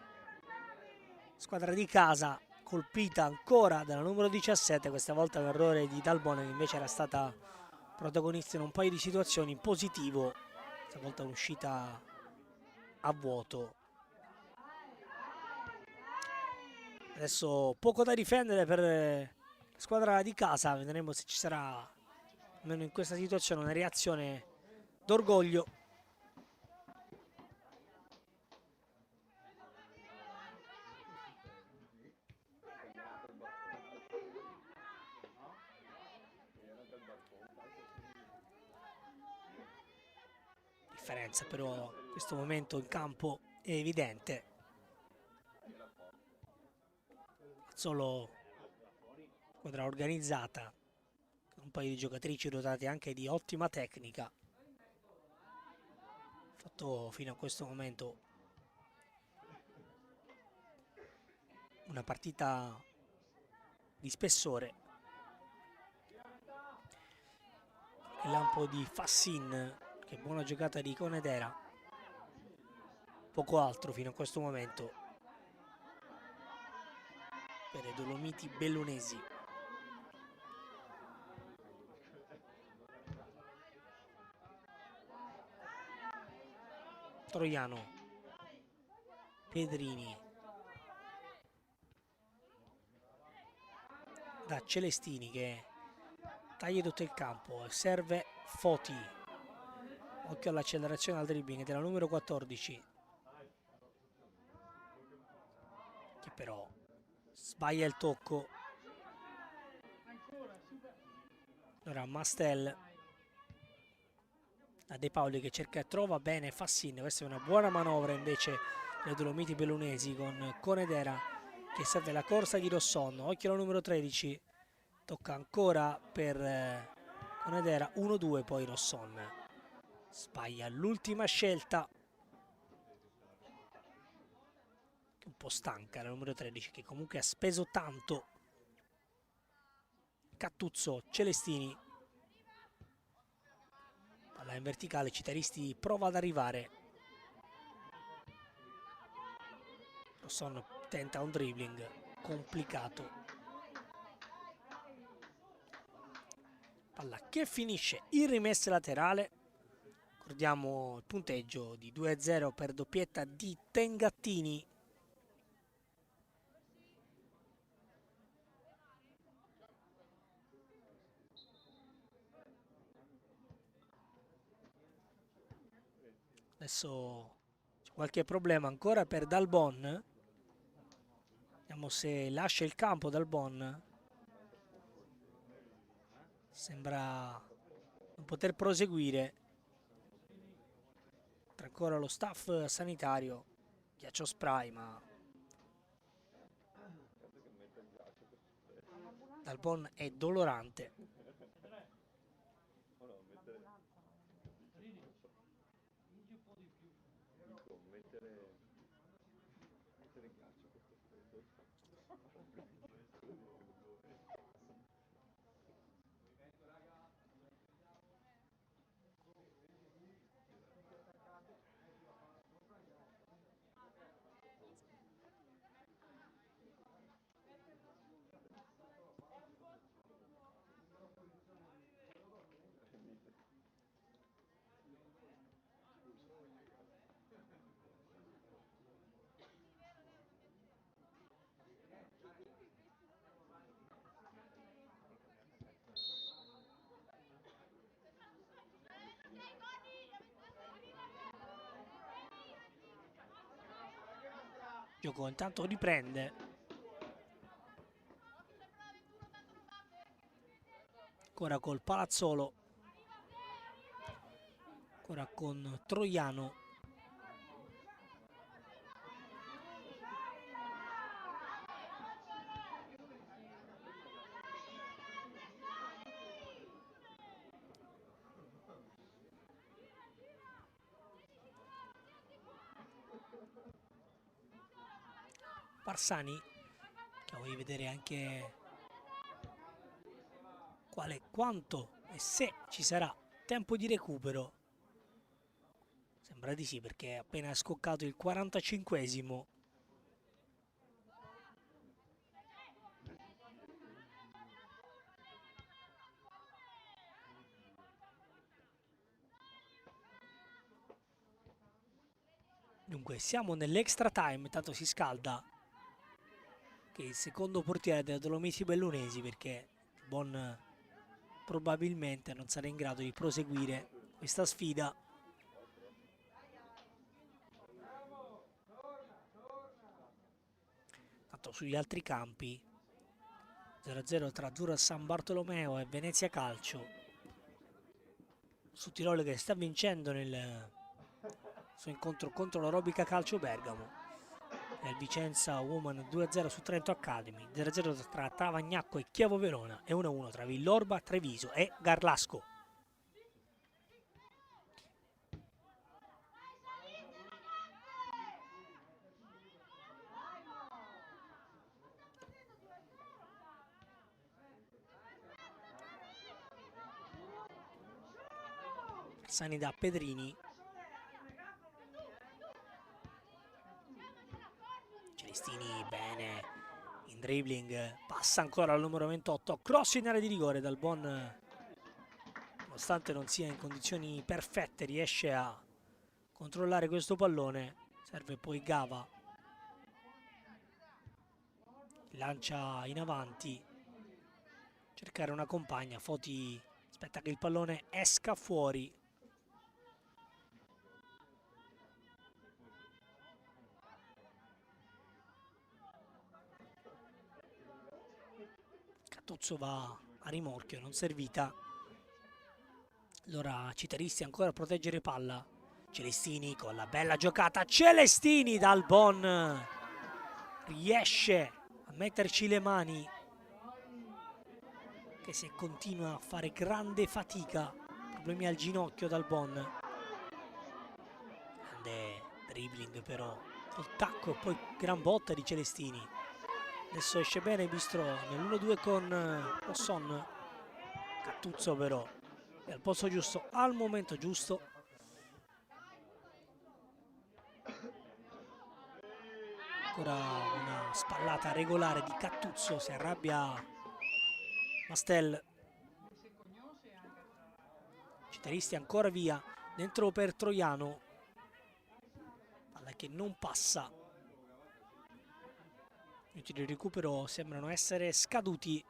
squadra di casa colpita ancora dalla numero 17, questa volta un errore di Dalbon che invece era stata protagonista in un paio di situazioni, positivo, stavolta un'uscita a vuoto. Adesso poco da difendere per la squadra di casa, vedremo se ci sarà, almeno in questa situazione, una reazione d'orgoglio. Differenza però in questo momento in campo è evidente. Solo squadra organizzata, un paio di giocatrici dotate anche di ottima tecnica. fatto fino a questo momento una partita di spessore. Il lampo di Fassin, che buona giocata di Conedera, poco altro fino a questo momento per i Dolomiti Bellunesi. Troiano, Pedrini, da Celestini che taglia tutto il campo, serve Foti, occhio all'accelerazione al dribbling della numero 14, che però sbaglia il tocco. Ora Mastel, da De Paoli che cerca e trova bene Fassin. Questa è una buona manovra invece dei Dolomiti Bellunesi, con Conedera che serve la corsa di Rosson. Occhio alla numero 13, tocca ancora per Conedera, 1-2 poi Rosson. Sbaglia l'ultima scelta, un po' stanca la numero 13, che comunque ha speso tanto. Cattuzzo, Celestini, palla in verticale, Citaristi prova ad arrivare. Rosson tenta un dribbling complicato, palla che finisce in rimessa laterale. Ricordiamo il punteggio di 2-0 per doppietta di Tengattini. Adesso c'è qualche problema ancora per Dalbon. Vediamo se lascia il campo Dalbon. Sembra non poter proseguire. Tra ancora lo staff sanitario, ghiaccio spray, ma Dalbon è dolorante. Gioco intanto riprende. Ancora col Palazzolo. Ancora con Troiano. Parsani, che voglio vedere anche quanto e se ci sarà tempo di recupero. Sembra di sì, perché è appena scoccato il 45esimo. Dunque siamo nell'extra time, intanto si scalda che il secondo portiere della Dolomiti Bellunesi, perché Bon probabilmente non sarà in grado di proseguire questa sfida. Tanto sugli altri campi 0-0 tra Dura San Bartolomeo e Venezia Calcio. Su Tirolo che sta vincendo nel suo incontro contro l'Aerobica Calcio Bergamo. Nel Vicenza Woman 2-0 su Trento Academy, 0-0 tra Travagnacco e Chievo Verona e 1-1 tra Villorba, Treviso e Garlasco. Bassani da Pedrini. Celestini bene in dribbling, passa ancora al numero 28, cross in area di rigore dal Bon, nonostante non sia in condizioni perfette riesce a controllare questo pallone. Serve poi Gava, lancia in avanti, cercare una compagna. Foti aspetta che il pallone esca fuori. Catuzzo va a rimorchio, non servita. Allora Citeristi ancora a proteggere palla. Celestini con la bella giocata. Celestini dal Bon riesce a metterci le mani, che se continua a fare grande fatica, problemi al ginocchio dal Bon. Grande dribbling però col tacco e poi gran botta di Celestini. Adesso esce bene Bistro nell'1-2 con Osson. Catuzzo però è al posto giusto al momento giusto. Ancora una spallata regolare di Catuzzo, si arrabbia Mastel. Citeristi ancora via, dentro per Troiano, palla che non passa. I minuti di recupero sembrano essere scaduti.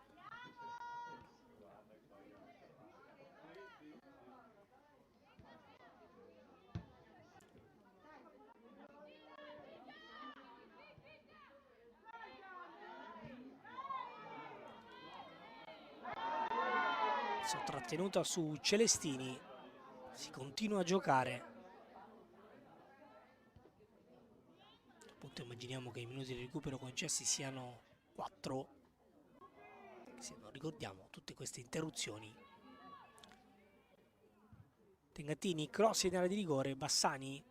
Trattenuta su Celestini, si continua a giocare. Appunto immaginiamo che i minuti di recupero concessi siano 4, se non ricordiamo tutte queste interruzioni. Tengatini, cross in area di rigore, Bassani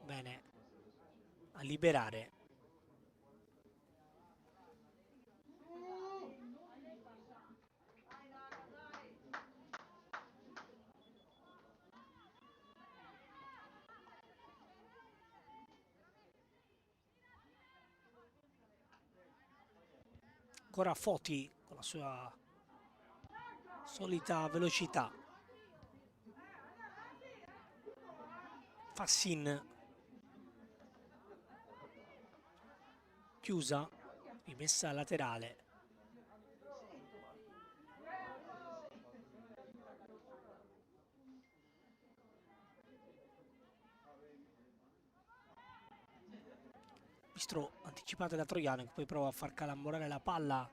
bene a liberare. Ancora Foti con la sua solita velocità. Fassin chiusa, rimessa laterale. Bistro anticipata da Troiano che poi prova a far calamborare la palla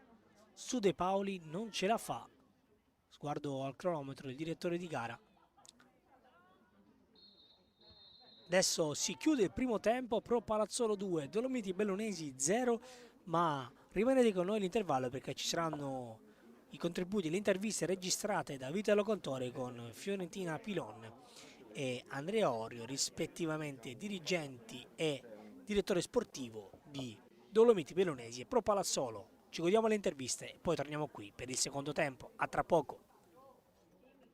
su De Paoli, non ce la fa. Sguardo al cronometro del direttore di gara. Adesso si chiude il primo tempo, Pro Palazzolo 2, Dolomiti Bellunesi 0, ma rimanete con noi all'intervallo perché ci saranno i contributi, le interviste registrate da Vitalo Contore con Fiorentina Pilon e Andrea Orio, rispettivamente dirigenti e direttore sportivo di Dolomiti Bellunesi e Pro Palazzolo. Ci godiamo le interviste e poi torniamo qui per il secondo tempo. A tra poco.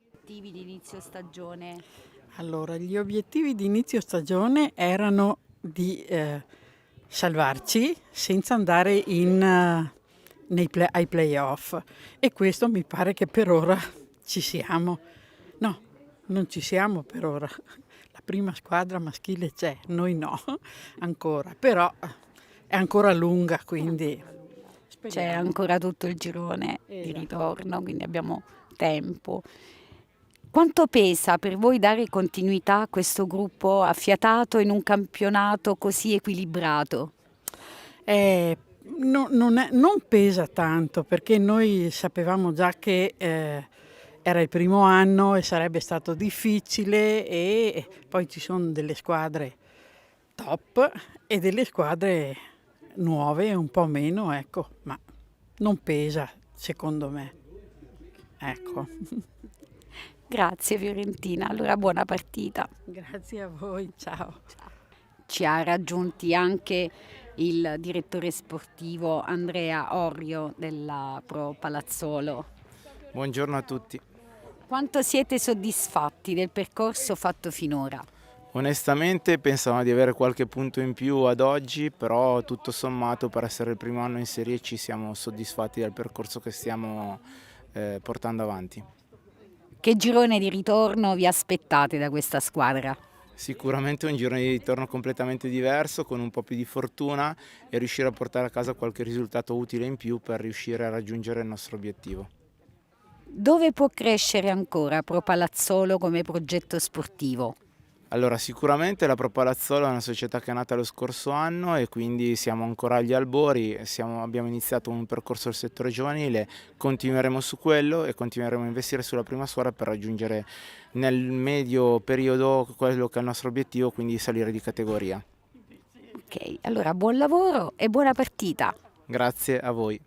Obiettivi di inizio stagione? Allora, gli obiettivi di inizio stagione erano di salvarci senza andare ai playoff, e questo mi pare che per ora ci siamo. No, non ci siamo per ora. La prima squadra maschile c'è, noi no ancora, però è ancora lunga, quindi C'è speriamo. ancora tutto il girone di Esatto. ritorno, quindi abbiamo tempo. Quanto pesa per voi dare continuità a questo gruppo affiatato in un campionato così equilibrato? Non pesa tanto, perché noi sapevamo già che era il primo anno e sarebbe stato difficile, e poi ci sono delle squadre top e delle squadre nuove, un po' meno, ecco, ma non pesa secondo me. Ecco. Grazie Fiorentina, allora buona partita. Grazie a voi, ciao. Ci ha raggiunti anche il direttore sportivo Andrea Orio della Pro Palazzolo. Buongiorno a tutti. Quanto siete soddisfatti del percorso fatto finora? Onestamente pensavamo di avere qualche punto in più ad oggi, però tutto sommato per essere il primo anno in Serie C siamo soddisfatti del percorso che stiamo portando avanti. Che girone di ritorno vi aspettate da questa squadra? Sicuramente un girone di ritorno completamente diverso, con un po' più di fortuna e riuscire a portare a casa qualche risultato utile in più per riuscire a raggiungere il nostro obiettivo. Dove può crescere ancora Pro Palazzolo come progetto sportivo? Allora, sicuramente la Pro Palazzolo è una società che è nata lo scorso anno e quindi siamo ancora agli albori, abbiamo iniziato un percorso del settore giovanile, continueremo su quello e continueremo a investire sulla prima squadra per raggiungere nel medio periodo quello che è il nostro obiettivo, quindi salire di categoria. Ok, allora buon lavoro e buona partita! Grazie a voi.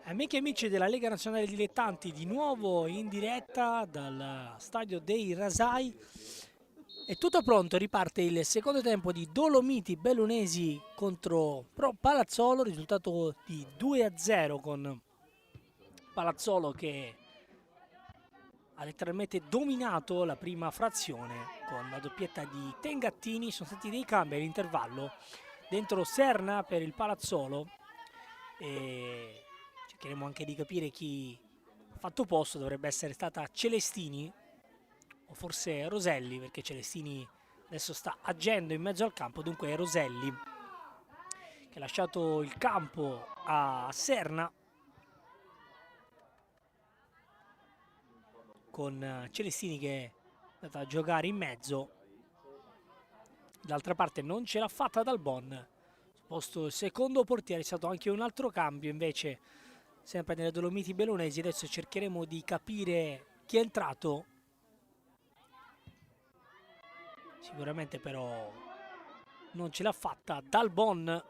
Amiche e amici della Lega Nazionale Dilettanti, di nuovo in diretta dal stadio dei Rasai. È tutto pronto, riparte il secondo tempo di Dolomiti Bellunesi contro Pro Palazzolo, risultato di 2-0 con Palazzolo che ha letteralmente dominato la prima frazione con la doppietta di Tengattini. Sono stati dei cambi all'intervallo, dentro Serna per il Palazzolo e cercheremo anche di capire chi ha fatto posto. Dovrebbe essere stata Celestini o forse Roselli, perché Celestini adesso sta agendo in mezzo al campo, dunque è Roselli che ha lasciato il campo a Serna con Celestini che è andata a giocare in mezzo. D'altra parte non ce l'ha fatta Dalbon, posto il secondo portiere. È stato anche un altro cambio invece sempre nelle Dolomiti Bellunesi. Adesso cercheremo di capire chi è entrato. Sicuramente però non ce l'ha fatta Dalbon,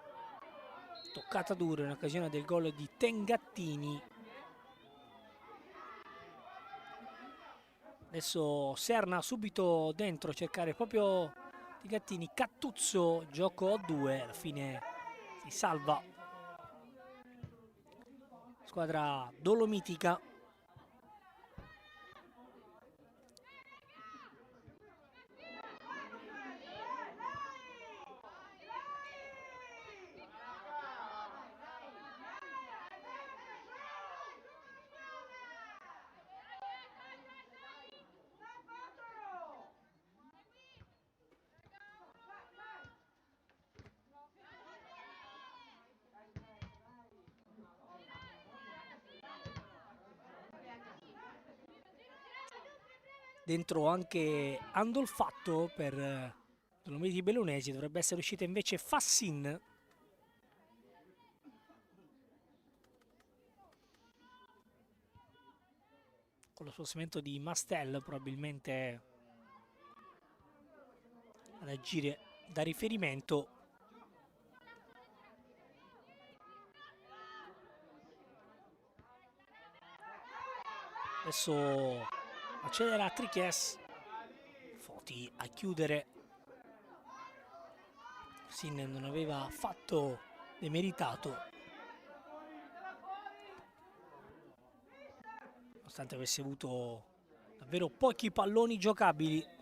toccata duro in occasione del gol di Tengattini. Adesso Serna subito dentro a cercare proprio Tengattini. Cattuzzo, gioco a due, alla fine si salva squadra dolomitica. Dentro anche Andolfatto per Dolomiti Bellunesi, dovrebbe essere uscita invece Fassin. Con lo spostamento di Mastel probabilmente ad agire da riferimento. Adesso accelera Trichies, Foti a chiudere. Sin non aveva affatto demeritato, nonostante avesse avuto davvero pochi palloni giocabili.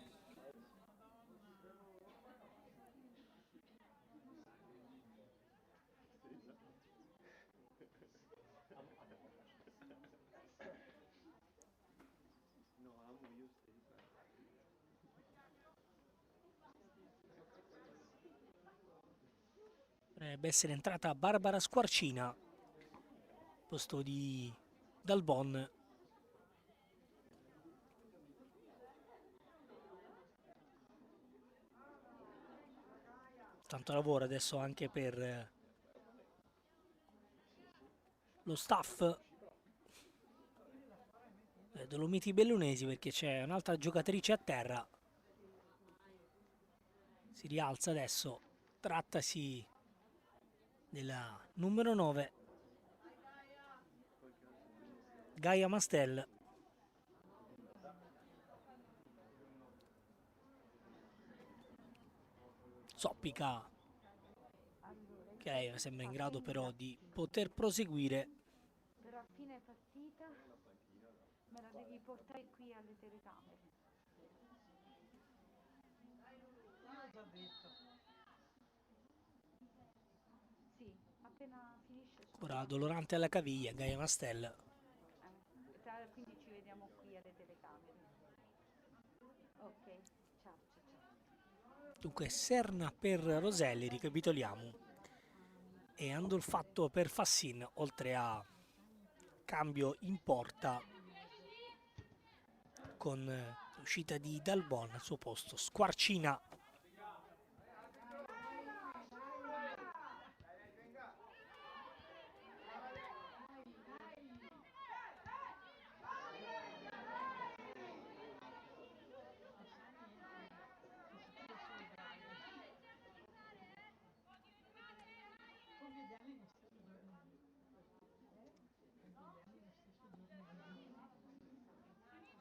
Dovrebbe essere entrata Barbara Squarcina al posto di Dalbon. Tanto lavoro adesso anche per lo staff Dolomiti Bellunesi, perché c'è un'altra giocatrice a terra. Si rialza adesso, trattasi della numero 9 Gaia Mastel. Soppica, che lei sembra in grado però di poter proseguire. Per a fine partita me la devi portare qui alle telecamere. Sì, appena finisce. Ancora dolorante alla caviglia Gaia Mastel. Quindi ci vediamo qui alle telecamere. Ok, ciao, ciao, ciao. Dunque Serna per Roselli, ricapitoliamo, e Andolfatto per Fassin, oltre a cambio in porta con l'uscita di Dalbon al suo posto Squarcina.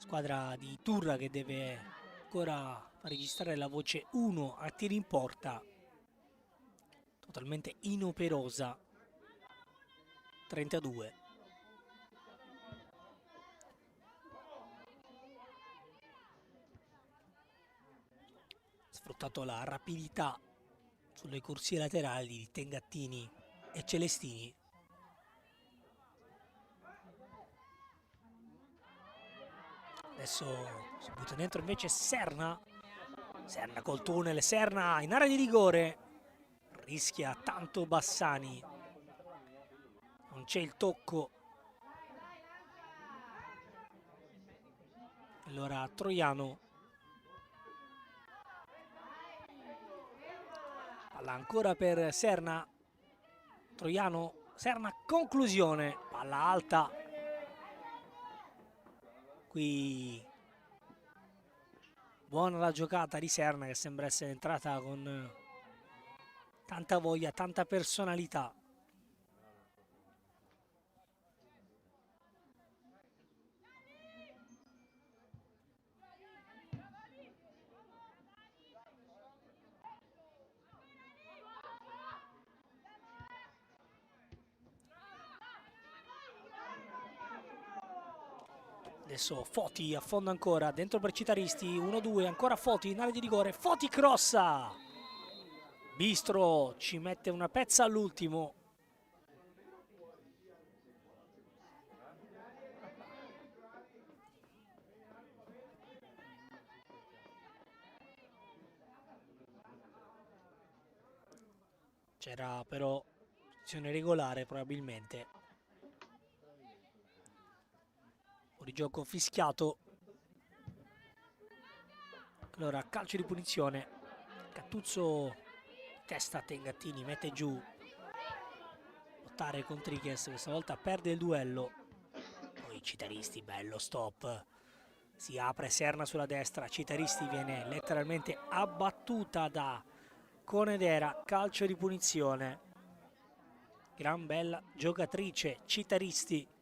Squadra di Turra che deve ancora far registrare la voce 1 a tiri in porta. Totalmente inoperosa. 32. Sfruttato la rapidità sulle corsie laterali di Tengattini e Celestini. Adesso si butta dentro invece Serna. Serna col tunnel, Serna in area di rigore. Rischia tanto Bassani. Non c'è il tocco. Allora Troiano. Palla ancora per Serna. Troiano, Serna, conclusione. Palla alta. Qui buona la giocata di Serna, che sembra essere entrata con tanta voglia, tanta personalità. Adesso Foti affonda ancora, dentro per Citaristi, 1-2, ancora Foti in area di rigore, Foti crossa! Bistro ci mette una pezza all'ultimo. C'era però posizione regolare probabilmente. Fuori gioco fischiato. Allora calcio di punizione. Cattuzzo testa Tengattini, mette giù. Lottare con Triches, questa volta perde il duello. Poi Citaristi, bello stop. Si apre Serna sulla destra, Citaristi viene letteralmente abbattuta da Conedera. Calcio di punizione. Gran bella giocatrice Citaristi.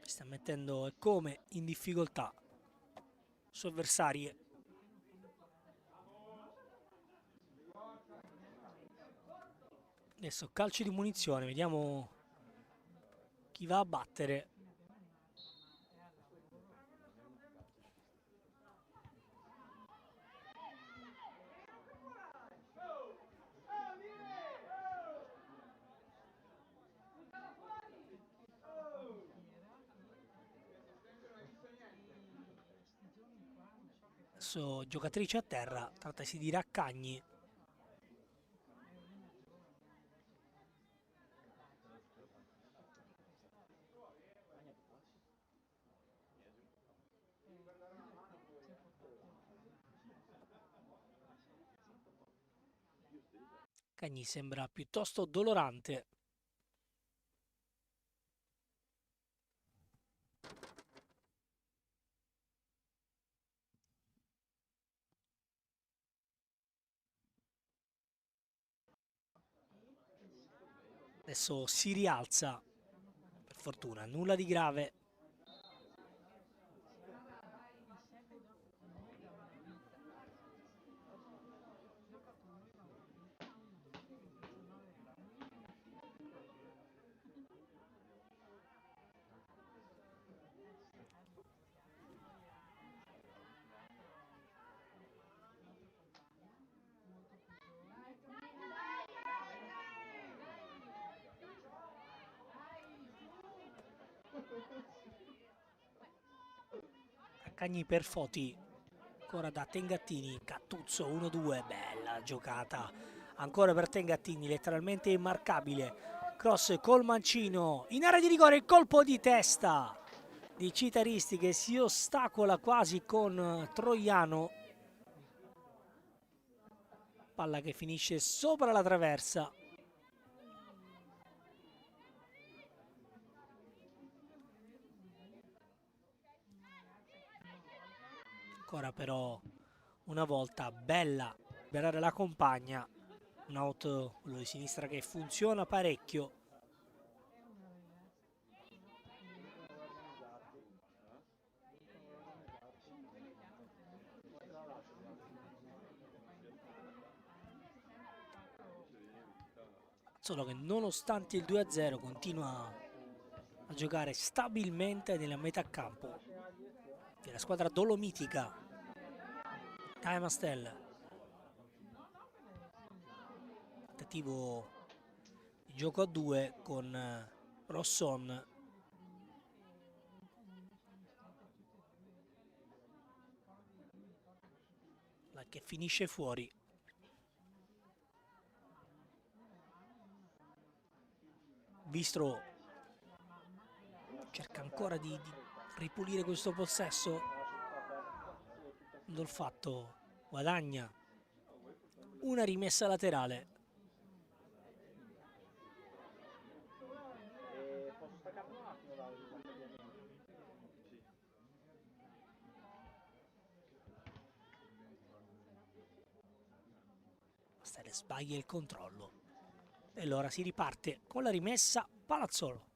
Sta mettendo come in difficoltà sue avversarie. Adesso calcio di munizione, vediamo chi va a battere. Adesso giocatrice a terra, trattasi di Raccagni. Cagni sembra piuttosto dolorante. Adesso si rialza, per fortuna, nulla di grave. Cagni per Foti, ancora da Tengattini, Cattuzzo 1-2, bella giocata, ancora per Tengattini, letteralmente immarcabile, cross col mancino, in area di rigore, il colpo di testa di Citaristi che si ostacola quasi con Troiano, palla che finisce sopra la traversa. Ancora però una volta bella liberare la compagna. Un out, quello di sinistra, che funziona parecchio. Solo che nonostante il 2-0 continua a giocare stabilmente nella metà campo della squadra dolomitica. Time Mastel. Tentativo di gioco a due con Rosson. Che finisce fuori. Bistro cerca ancora di ripulire questo possesso. Il fatto guadagna una rimessa laterale. Stelle sbaglia il controllo e allora si riparte con la rimessa Palazzolo.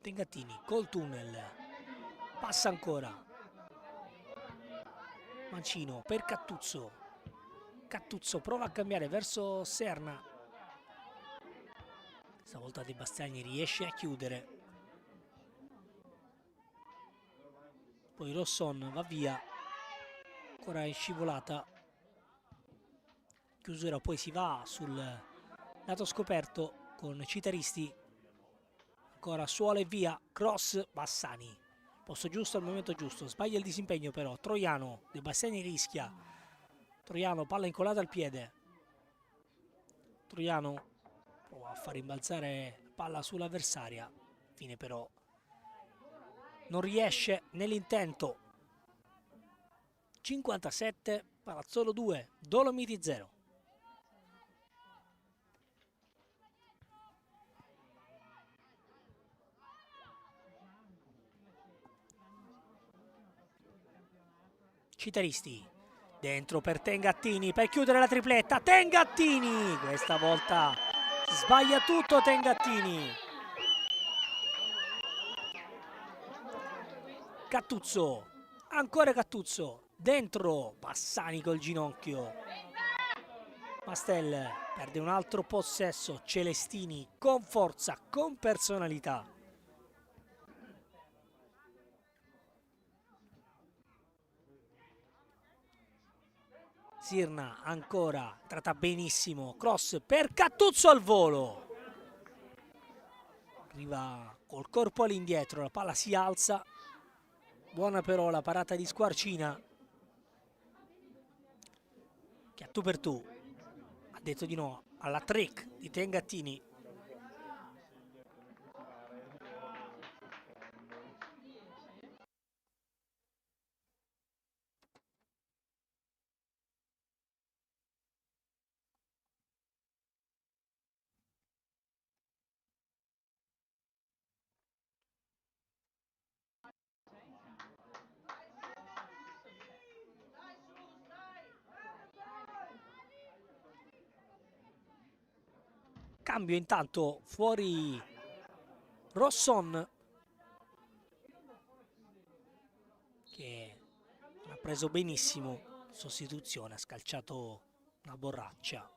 Tengattini col tunnel, passa ancora, Mancino per Cattuzzo, Cattuzzo prova a cambiare verso Serna, stavolta De Bastiani riesce a chiudere, poi Rosson va via, ancora in scivolata, chiusura, poi si va sul lato scoperto con Citaristi, ancora suola e via, cross Bassani, posto giusto al momento giusto, sbaglia il disimpegno però, Troiano, De Bastiani rischia, Troiano palla incollata al piede, Troiano prova a far rimbalzare la palla sull'avversaria, fine però non riesce nell'intento. 57, Palazzolo 2, Dolomiti 0. Citaristi dentro per Tengattini per chiudere la tripletta. Tengattini questa volta sbaglia tutto. Tengattini, Cattuzzo, ancora Cattuzzo dentro, Bassani col ginocchio, Mastel perde un altro possesso. Celestini con forza, con personalità. Sirna ancora, tratta benissimo, cross per Cattuzzo al volo. Arriva col corpo all'indietro, la palla si alza. Buona però la parata di Squarcina, che a tu per tu ha detto di no alla trick di Tengattini. Cambio intanto, fuori Rosson, che ha preso benissimo sostituzione, ha scalciato una borraccia,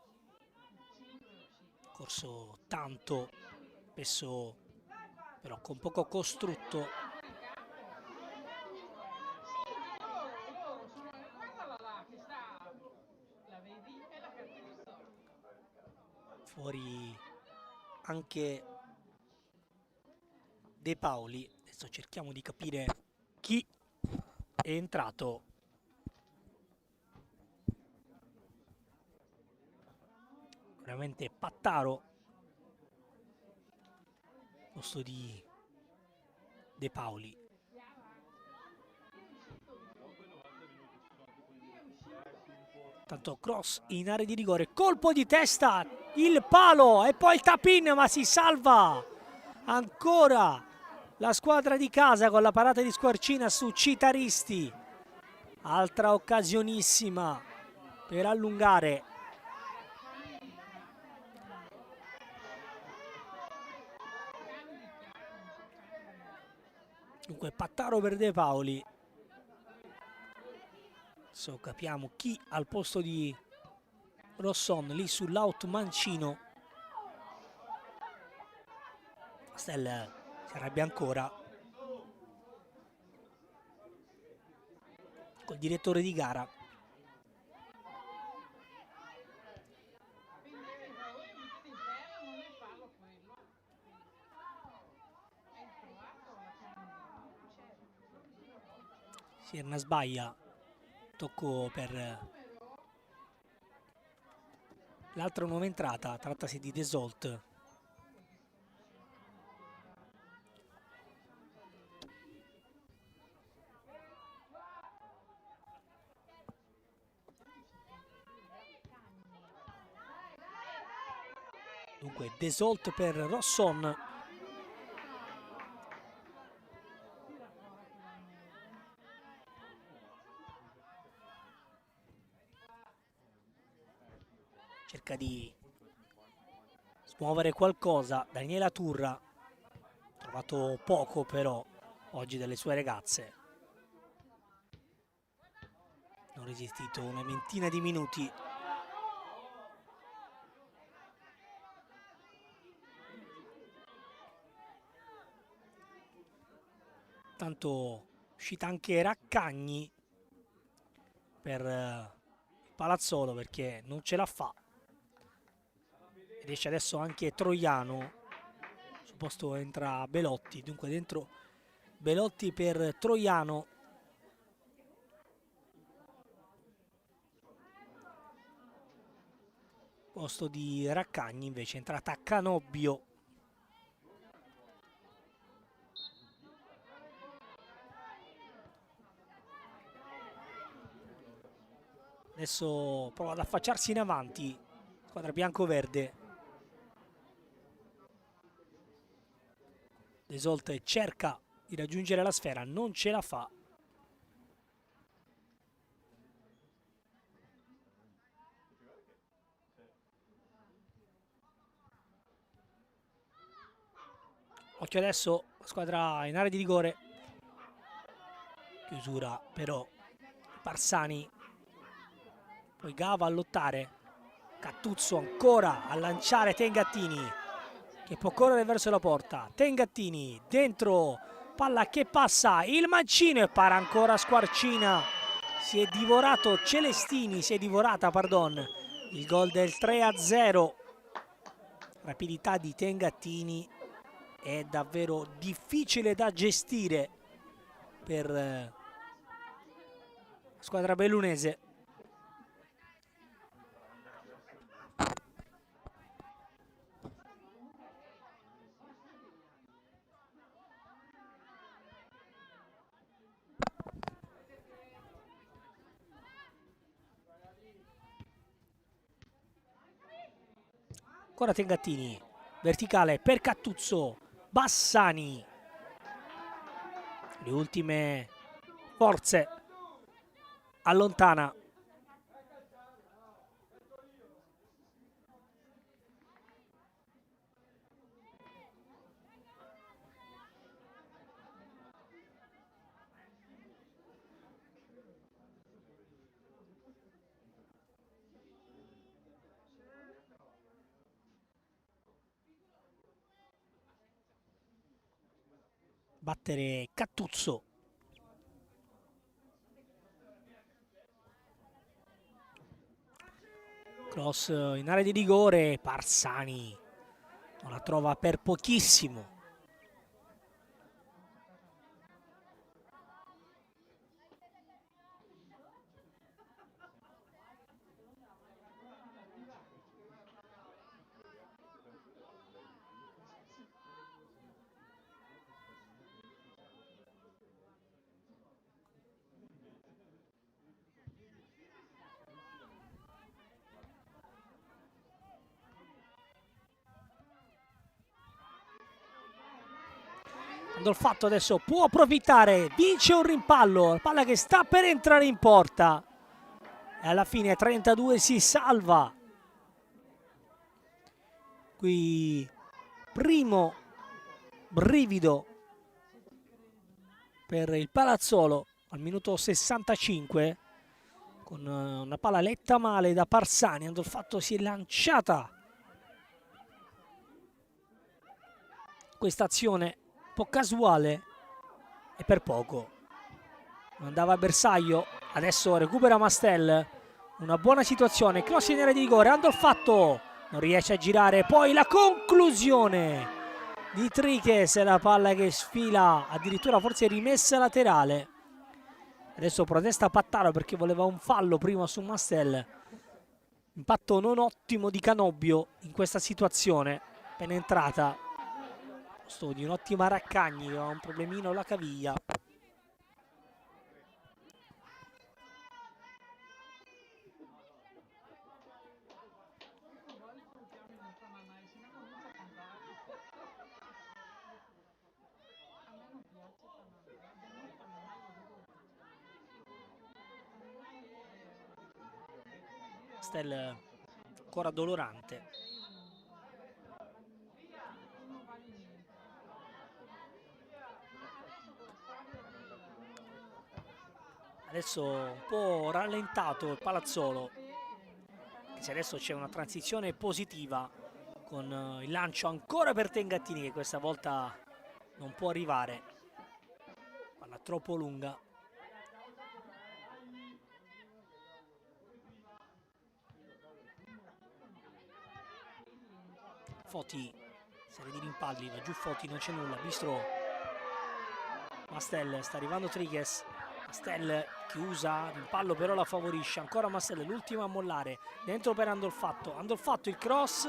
corso tanto, spesso però con poco costrutto. Fuori anche De Paoli. Adesso cerchiamo di capire chi è entrato. Veramente Pattaro, posto di De Paoli. Tanto cross in area di rigore, colpo di testa, il palo e poi il tap-in, ma si salva ancora la squadra di casa con la parata di Squarcina su Citaristi. Altra occasionissima per allungare. Dunque Pattaro per De Paoli. Adesso capiamo chi al posto di Rosson lì sull'out mancino. Stel si arrabbia ancora col direttore di gara. Sierna sbaglia, tocco per l'altra nuova entrata, trattasi di Desault. Dunque Desault per Rosson. Cerca di smuovere qualcosa Daniela Turra, ha trovato poco però oggi dalle sue ragazze, non ha resistito una ventina di minuti. Tanto uscita anche Raccagni per il Palazzolo perché non ce la fa. Riesce adesso anche Troiano, sul posto entra Belotti, dunque dentro Belotti per Troiano. Posto di Raccagni invece è entrata Canobbio. Adesso prova ad affacciarsi in avanti, squadra bianco-verde. Desault cerca di raggiungere la sfera, non ce la fa. Occhio adesso, squadra in area di rigore. Chiusura però Parsani. Poi Gava a lottare. Cattuzzo ancora a lanciare Tengattini, che può correre verso la porta. Tengattini dentro, palla che passa, il mancino e para ancora Squarcina. Si è divorato Celestini, si è divorata, pardon, il gol del 3-0. Rapidità di Tengattini è davvero difficile da gestire per la squadra bellunese. Ancora Tengattini, verticale per Cattuzzo, Bassani, le ultime forze, allontana. Battere Cattuzzo. Cross in area di rigore, Parsani non la trova per pochissimo. Andolfatto adesso può approfittare, vince un rimpallo, la palla che sta per entrare in porta e alla fine 32 si salva. Qui primo brivido per il Palazzolo al minuto 65 con una palla letta male da Parsani. Andolfatto si è lanciata questa azione un po' casuale e per poco andava a bersaglio. Adesso recupera Mastel, una buona situazione, cross in area di rigore, Andolfatto non riesce a girare, poi la conclusione di Triches, la palla che sfila addirittura forse rimessa laterale. Adesso protesta Pattaro perché voleva un fallo prima su Mastel. Impatto non ottimo di Canobbio in questa situazione, appena entrata di un'ottima Raccagni, ha un problemino alla caviglia. Stel ancora dolorante. Adesso un po' rallentato il Palazzolo, se adesso c'è una transizione positiva con il lancio ancora per Tengattini che questa volta non può arrivare, palla troppo lunga. Foti, serie di rimpalli, va giù Foti, non c'è nulla, Bistro, Mastel, sta arrivando Triches, Mastel chiusa, rimpallo però la favorisce, ancora Mastel, l'ultima a mollare, dentro per Andolfatto, Andolfatto il cross,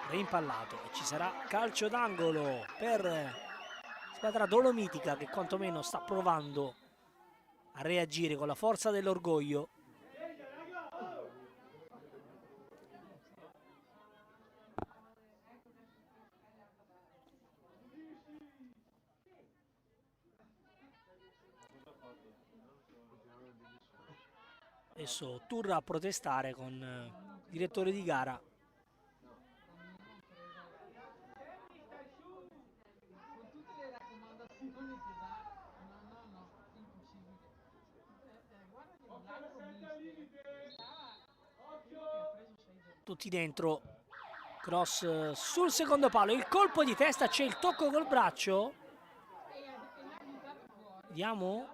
rimpallato e ci sarà calcio d'angolo per squadra dolomitica che quantomeno sta provando a reagire con la forza dell'orgoglio. Adesso Turra a protestare con il direttore di gara. Tutti dentro, cross sul secondo palo, il colpo di testa, c'è il tocco col braccio. Vediamo.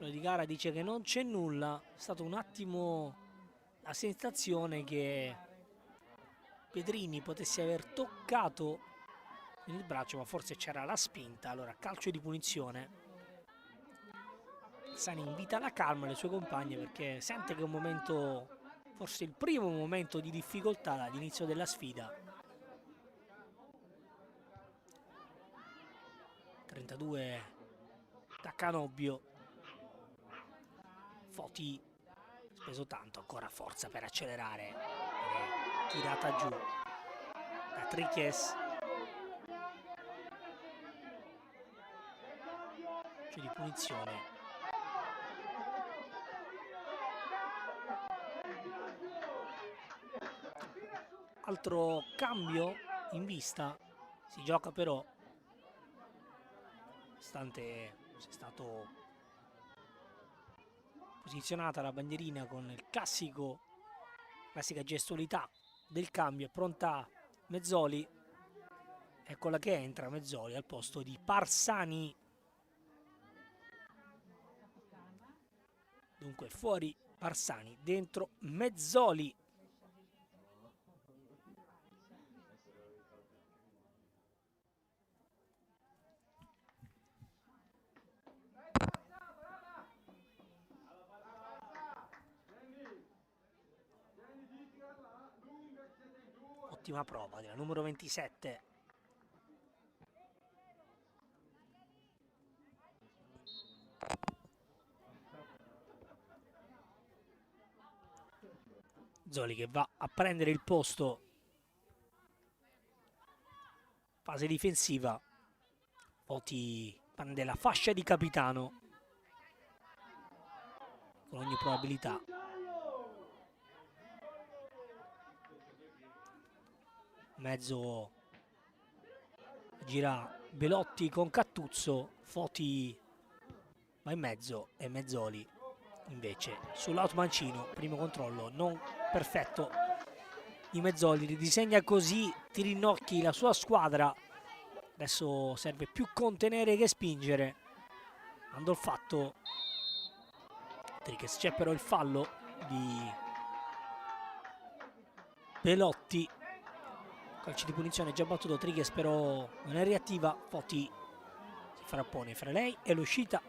Di gara dice che non c'è nulla, è stato un attimo la sensazione che Pedrini potesse aver toccato il braccio, ma forse c'era la spinta. Allora calcio di punizione. Sani invita la calma alle sue compagne perché sente che è un momento, forse il primo momento di difficoltà all'inizio della sfida. 32 da Canobbio. Foti speso tanto, ancora forza per accelerare, tirata giù da Triches, c'è di punizione. Altro cambio in vista, si gioca però, nonostante sia stato posizionata la bandierina con il classica gestualità del cambio, è pronta Mezzoli, eccola che entra Mezzoli al posto di Parsani. Dunque fuori Parsani, dentro Mezzoli. Ottima prova della numero 27. Zoli che va a prendere il posto. Fase difensiva. Foti prende la fascia di capitano con ogni probabilità. Mezzo gira Belotti con Cattuzzo, Foti va in mezzo e Mezzoli invece sull'out mancino, primo controllo non perfetto di Mezzoli, ridisegna così Tirinnocchi la sua squadra. Adesso serve più contenere che spingere. Andò il fatto. C'è però il fallo di Belotti. Calcio di punizione già battuto, Triguez però non è reattiva. Foti si frappone fra lei e l'uscita.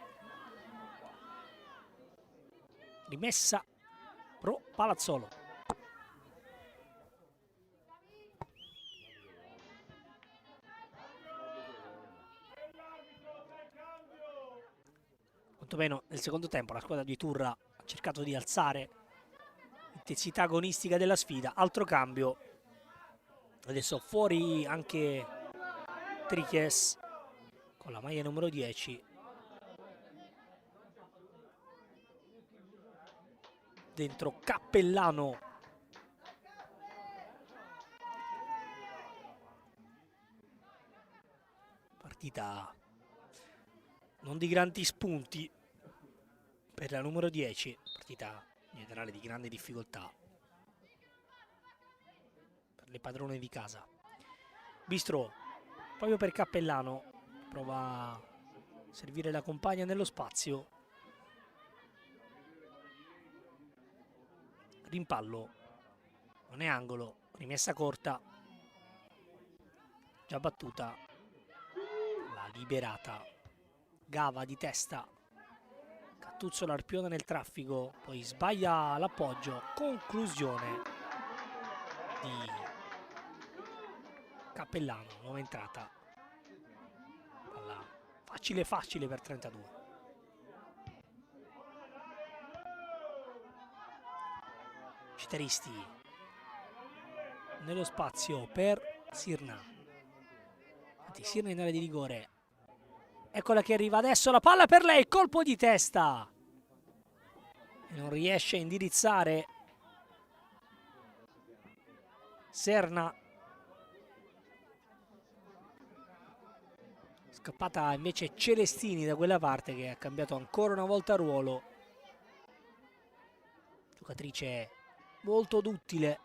Rimessa pro Palazzolo. Quantomeno nel secondo tempo la squadra di Turra ha cercato di alzare l'intensità agonistica della sfida. Altro cambio. Adesso fuori anche Triguez con la maglia numero 10. Dentro Cappellano. Partita non di grandi spunti per la numero 10. Partita in generale di grande difficoltà per le padrone di casa. Bistro proprio per Cappellano, prova a servire la compagna nello spazio. Rimpallo, non è angolo, rimessa corta, già battuta, la liberata, Gava di testa, Cattuzzo l'arpione nel traffico, poi sbaglia l'appoggio, conclusione di Cappellano, nuova entrata, palla facile facile per 32. Citeristi nello spazio per Sirna. Sirna in area di rigore. Eccola che arriva adesso la palla per lei, colpo di testa. E non riesce a indirizzare Serna. Scappata invece Celestini da quella parte, che ha cambiato ancora una volta ruolo. Giocatrice molto duttile.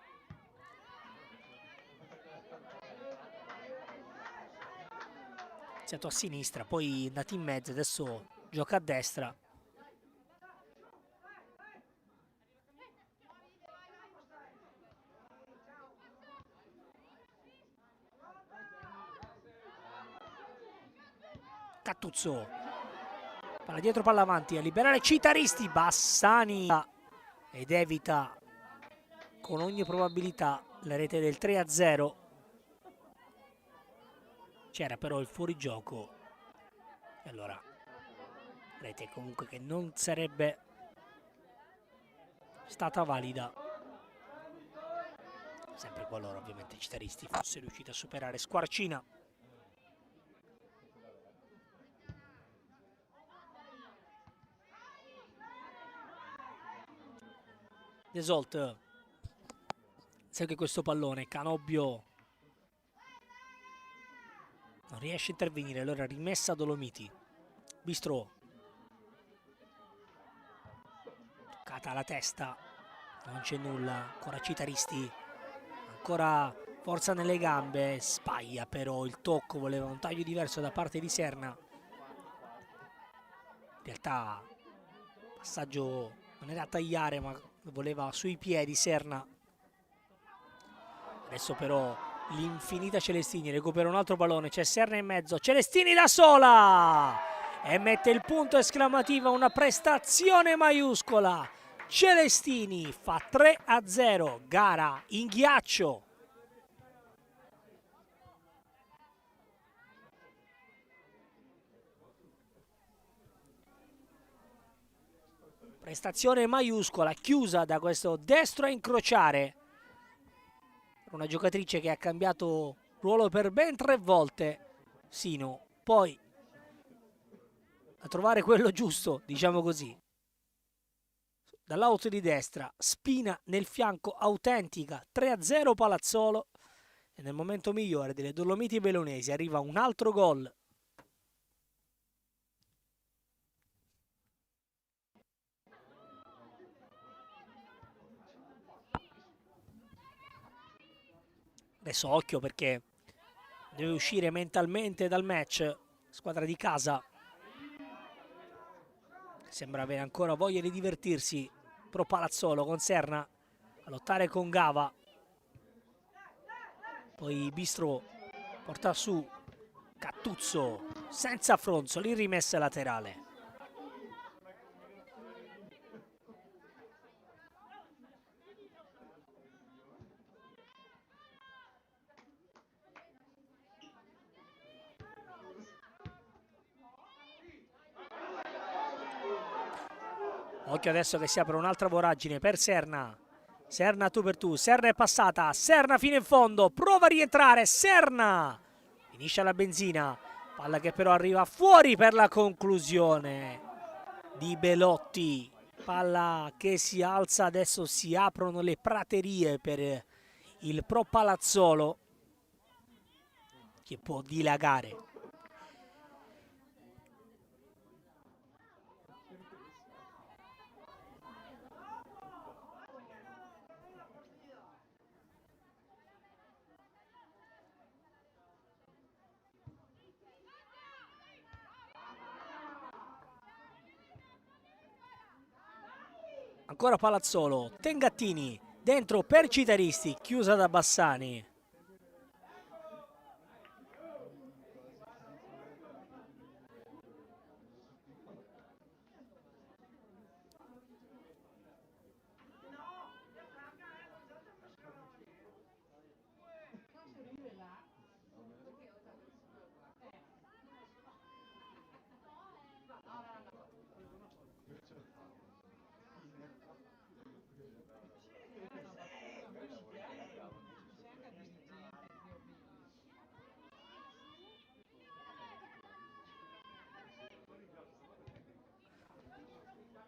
Iniziato a sinistra, poi è andato in mezzo, adesso gioca a destra. Cattuzzo. Palla dietro, palla avanti, a liberare Citaristi. Bassani ed evita con ogni probabilità la rete del 3-0. C'era però il fuorigioco e allora rete comunque che non sarebbe stata valida, sempre qualora ovviamente Citaristi fosse riuscito a superare Squarcina. Desolt segue questo pallone, Canobbio non riesce a intervenire, allora rimessa Dolomiti. Bistro, toccata alla testa, non c'è nulla, ancora Citaristi, ancora forza nelle gambe, sbaglia però il tocco, voleva un taglio diverso da parte di Serna. In realtà passaggio non era a tagliare, ma voleva sui piedi Serna. Adesso però l'infinita Celestini recupera un altro pallone, c'è Serna in mezzo, Celestini da sola e mette il punto esclamativo, una prestazione maiuscola. Celestini fa 3-0, gara in ghiaccio. Prestazione maiuscola, chiusa da questo destro a incrociare. Una giocatrice che ha cambiato ruolo per ben 3 volte, Sino, poi a trovare quello giusto, diciamo così. Dall'auto di destra, Spina nel fianco, autentica, 3-0 Palazzolo. E nel momento migliore delle Dolomiti Bellunesi arriva un altro gol. Adesso occhio perché deve uscire mentalmente dal match. Squadra di casa sembra avere ancora voglia di divertirsi. Pro Palazzolo con Serna a lottare con Gava. Poi Bistro porta su Cattuzzo senza Fronzoli, rimessa laterale. Occhio adesso che si apre un'altra voragine per Serna. Serna tu per tu, Serna è passata, Serna fino in fondo, prova a rientrare, Serna! Finisce la benzina, palla che però arriva fuori per la conclusione di Belotti. Palla che si alza, adesso si aprono le praterie per il Pro Palazzolo che può dilagare. Ancora Palazzolo, Tengattini, dentro per Citaristi, chiusa da Bassani.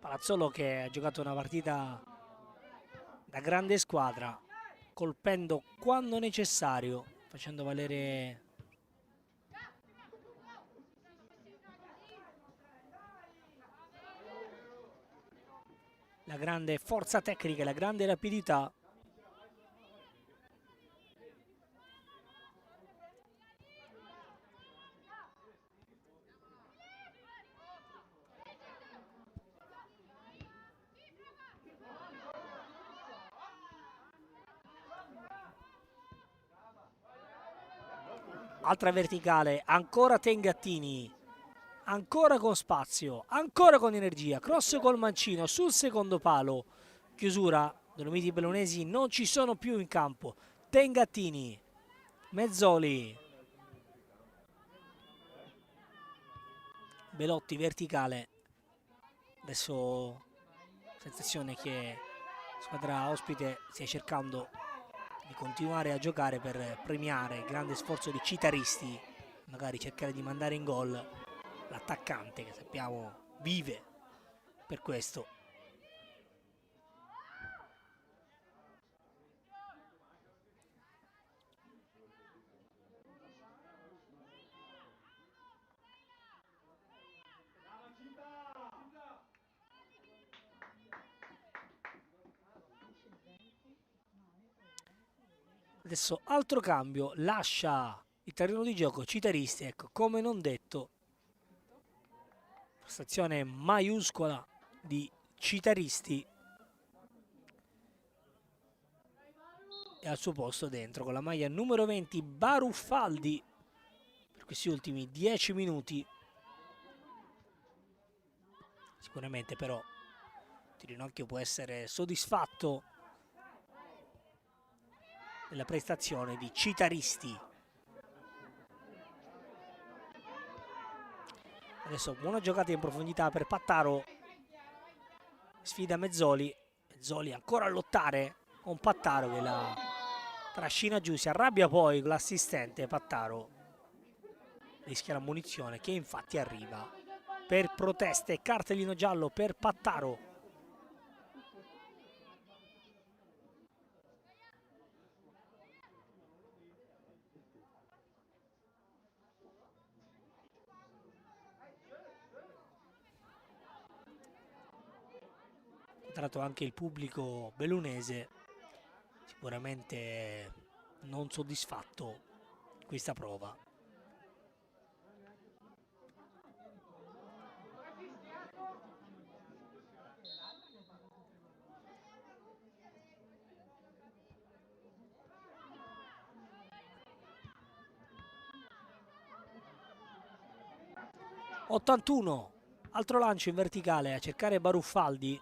Palazzolo che ha giocato una partita da grande squadra, colpendo quando necessario, facendo valere la grande forza tecnica e la grande rapidità. Altra verticale, ancora Tengattini, ancora con spazio, ancora con energia, cross col mancino sul secondo palo, chiusura, Dolomiti Bellunesi non ci sono più in campo, Tengattini, Mezzoli, Belotti verticale, adesso sensazione che la squadra ospite stia cercando di continuare a giocare per premiare il grande sforzo di Citaristi, magari cercare di mandare in gol l'attaccante che sappiamo vive per questo. Adesso altro cambio, lascia il terreno di gioco Citaristi, ecco, come non detto, prestazione maiuscola di Citaristi, e al suo posto dentro con la maglia numero 20 Baruffaldi per questi ultimi 10 minuti. Sicuramente però Tirinocchio può essere soddisfatto della prestazione di Citaristi. Adesso buona giocata in profondità per Pattaro, sfida Mezzoli, Mezzoli ancora a lottare con Pattaro che la trascina giù, si arrabbia poi con l'assistente. Pattaro rischia la munizione che infatti arriva per proteste, cartellino giallo per Pattaro. Tra l'altro anche il pubblico bellunese sicuramente non soddisfatto di questa prova. '81, altro lancio in verticale a cercare Baruffaldi.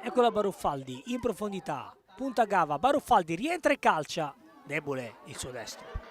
Eccola Baruffaldi in profondità, punta Gava, Baruffaldi rientra e calcia, debole il suo destro.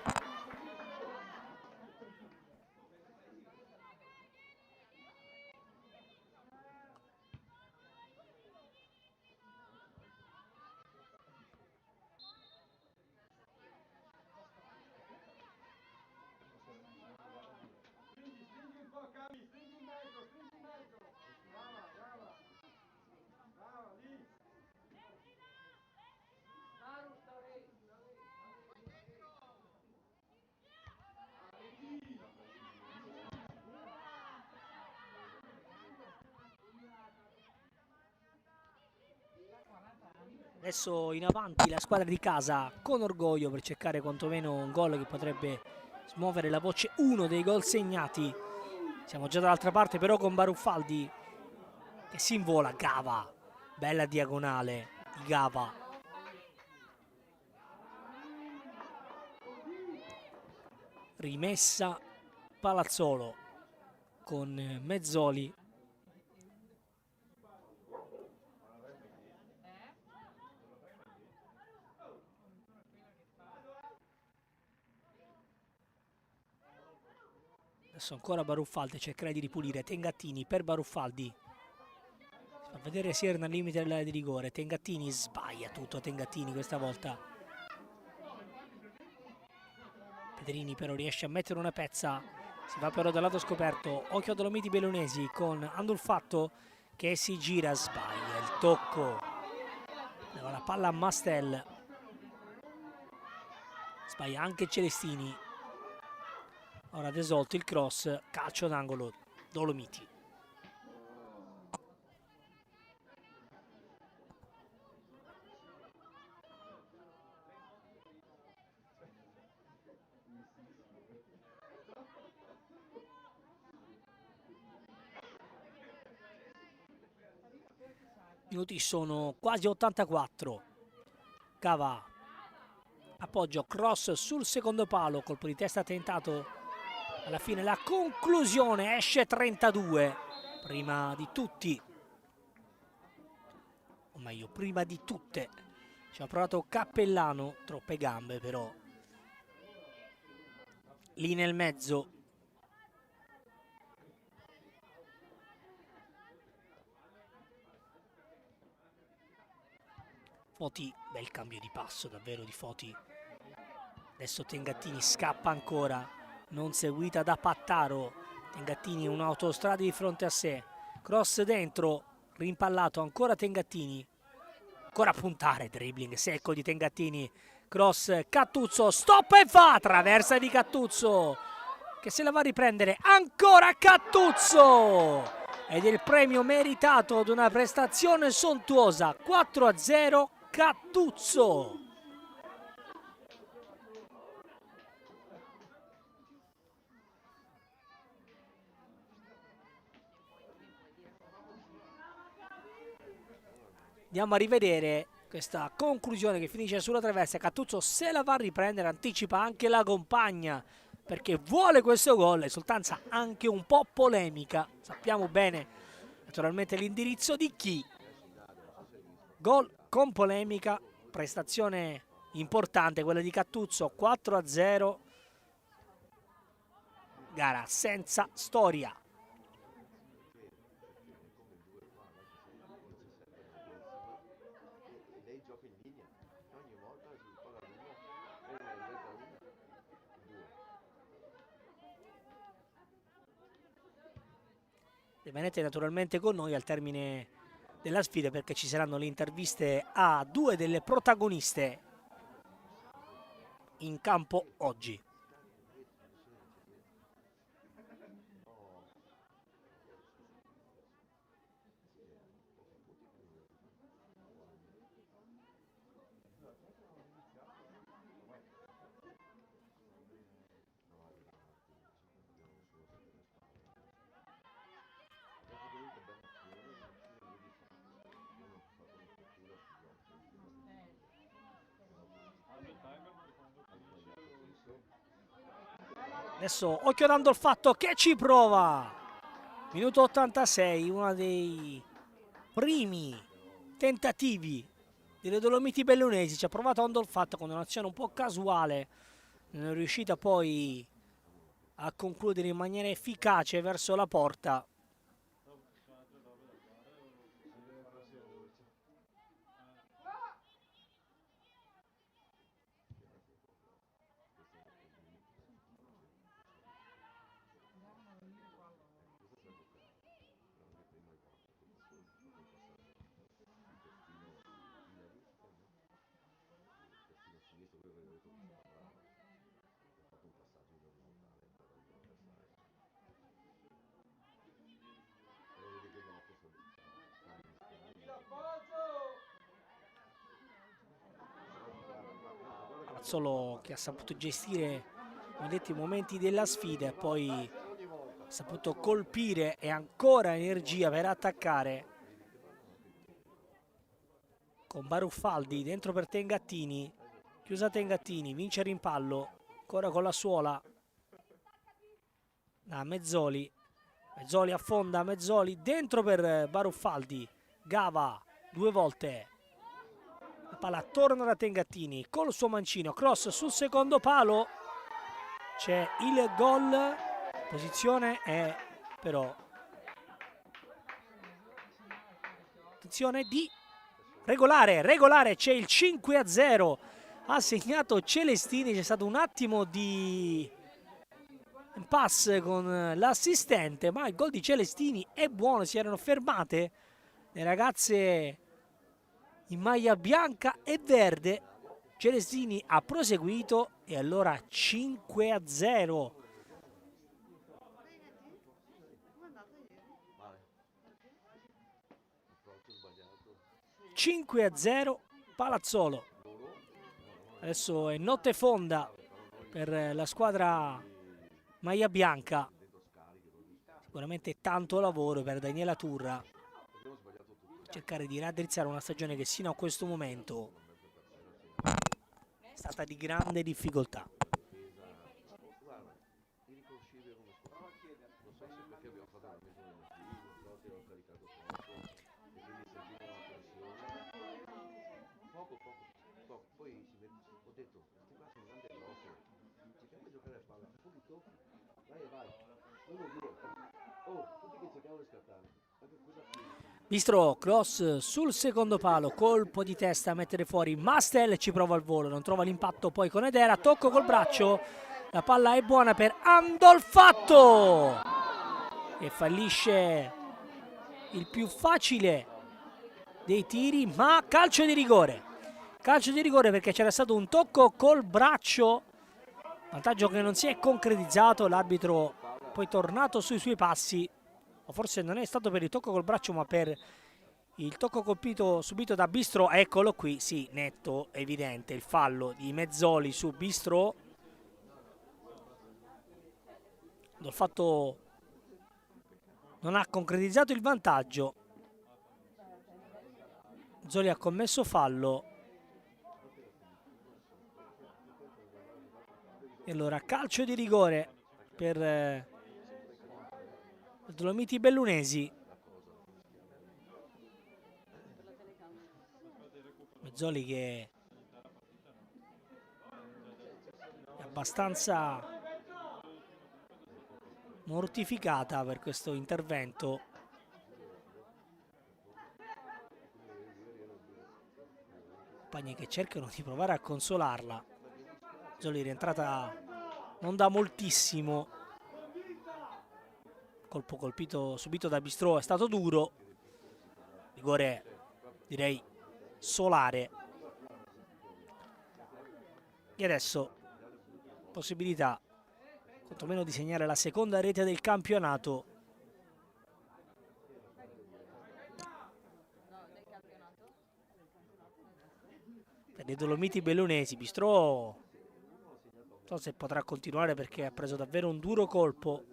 Adesso in avanti la squadra di casa con orgoglio per cercare quantomeno un gol che potrebbe smuovere la voce. Uno dei gol segnati. Siamo già dall'altra parte però con Baruffaldi che si invola. Gava, bella diagonale di Gava. Rimessa Palazzolo con Mezzoli. Adesso ancora Baruffaldi, cercherà di ripulire. Tengattini per Baruffaldi. Si fa vedere Sierna al limite dell'area di rigore. Tengattini sbaglia tutto. Tengattini questa volta. Pedrini però riesce a mettere una pezza. Si va però dal lato scoperto. Occhio a Dolomiti Bellunesi con Andolfatto che si gira. Sbaglia il tocco. Leva la palla a Mastel. Sbaglia anche Celestini. Ora Desolto, il cross, calcio d'angolo, Dolomiti. Minuti sono quasi 84. Cava, appoggio, cross sul secondo palo, colpo di testa tentato. Alla fine la conclusione, esce 32, prima di tutti, o meglio prima di tutte, ci ha provato Cappellano, troppe gambe però, lì nel mezzo. Foti, bel cambio di passo davvero di Foti, adesso Tengattini scappa ancora. Non seguita da Pattaro. Tengattini un'autostrada di fronte a sé. Cross dentro, rimpallato ancora Tengattini. Ancora a puntare, dribbling secco di Tengattini. Cross, Cattuzzo, stop e fa! Traversa di Cattuzzo che se la va a riprendere. Ancora Cattuzzo! Ed il premio meritato ad una prestazione sontuosa. 4-0 Cattuzzo. Andiamo a rivedere questa conclusione che finisce sulla traversa. Cattuzzo se la va a riprendere, anticipa anche la compagna perché vuole questo gol. Esultanza anche un po' polemica, sappiamo bene naturalmente l'indirizzo di chi. Gol con polemica, prestazione importante quella di Cattuzzo. 4-0, gara senza storia. Rimanete naturalmente con noi al termine della sfida, perché ci saranno le interviste a due delle protagoniste in campo oggi. Adesso occhio dando il fatto che ci prova. Minuto 86, uno dei primi tentativi delle Dolomiti Bellunesi. Ci ha provato Andolfatto con un'azione un po' casuale, non è riuscita poi a concludere in maniera efficace verso la porta. Palazzolo che ha saputo gestire, come detto, i momenti della sfida e poi ha saputo colpire e ancora energia per attaccare con Baruffaldi dentro per Tengattini, chiusa Tengattini, vince il rimpallo ancora con la suola da Mezzoli. Mezzoli affonda, Mezzoli dentro per Baruffaldi, Gava due volte, la palla torna da Tengattini col suo mancino, cross sul secondo palo, c'è il gol, posizione è però attenzione di regolare, c'è il 5-0, ha segnato Celestini, c'è stato un attimo di pass con l'assistente, ma il gol di Celestini è buono, si erano fermate le ragazze in maglia bianca e verde, Celestini ha proseguito e allora 5-0. 5-0 Palazzolo. Adesso è notte fonda per la squadra maglia bianca, sicuramente tanto lavoro per Daniela Turra, cercare di raddrizzare una stagione che sino a questo momento è stata di grande difficoltà. Bistro, cross sul secondo palo, colpo di testa a mettere fuori Mastel, ci prova al volo, non trova l'impatto poi con Edera, tocco col braccio, la palla è buona per Andolfatto e fallisce il più facile dei tiri, ma calcio di rigore perché c'era stato un tocco col braccio, vantaggio che non si è concretizzato, l'arbitro poi tornato sui suoi passi, o forse non è stato per il tocco col braccio ma per il tocco colpito subito da Bistro. Eccolo qui, sì, netto, evidente il fallo di Mezzoli su Bistro. Il fatto non ha concretizzato il vantaggio, Mezzoli ha commesso fallo e allora calcio di rigore per Dolomiti Bellunesi. Mezzoli che è abbastanza mortificata per questo intervento. Compagni che cercano di provare a consolarla. Mezzoli rientrata non da moltissimo, colpo colpito subito da Bistrò è stato duro, rigore direi solare. E adesso possibilità quantomeno di segnare la seconda rete del campionato. Per i Dolomiti Bellunesi. Bistrò non so se potrà continuare perché ha preso davvero un duro colpo.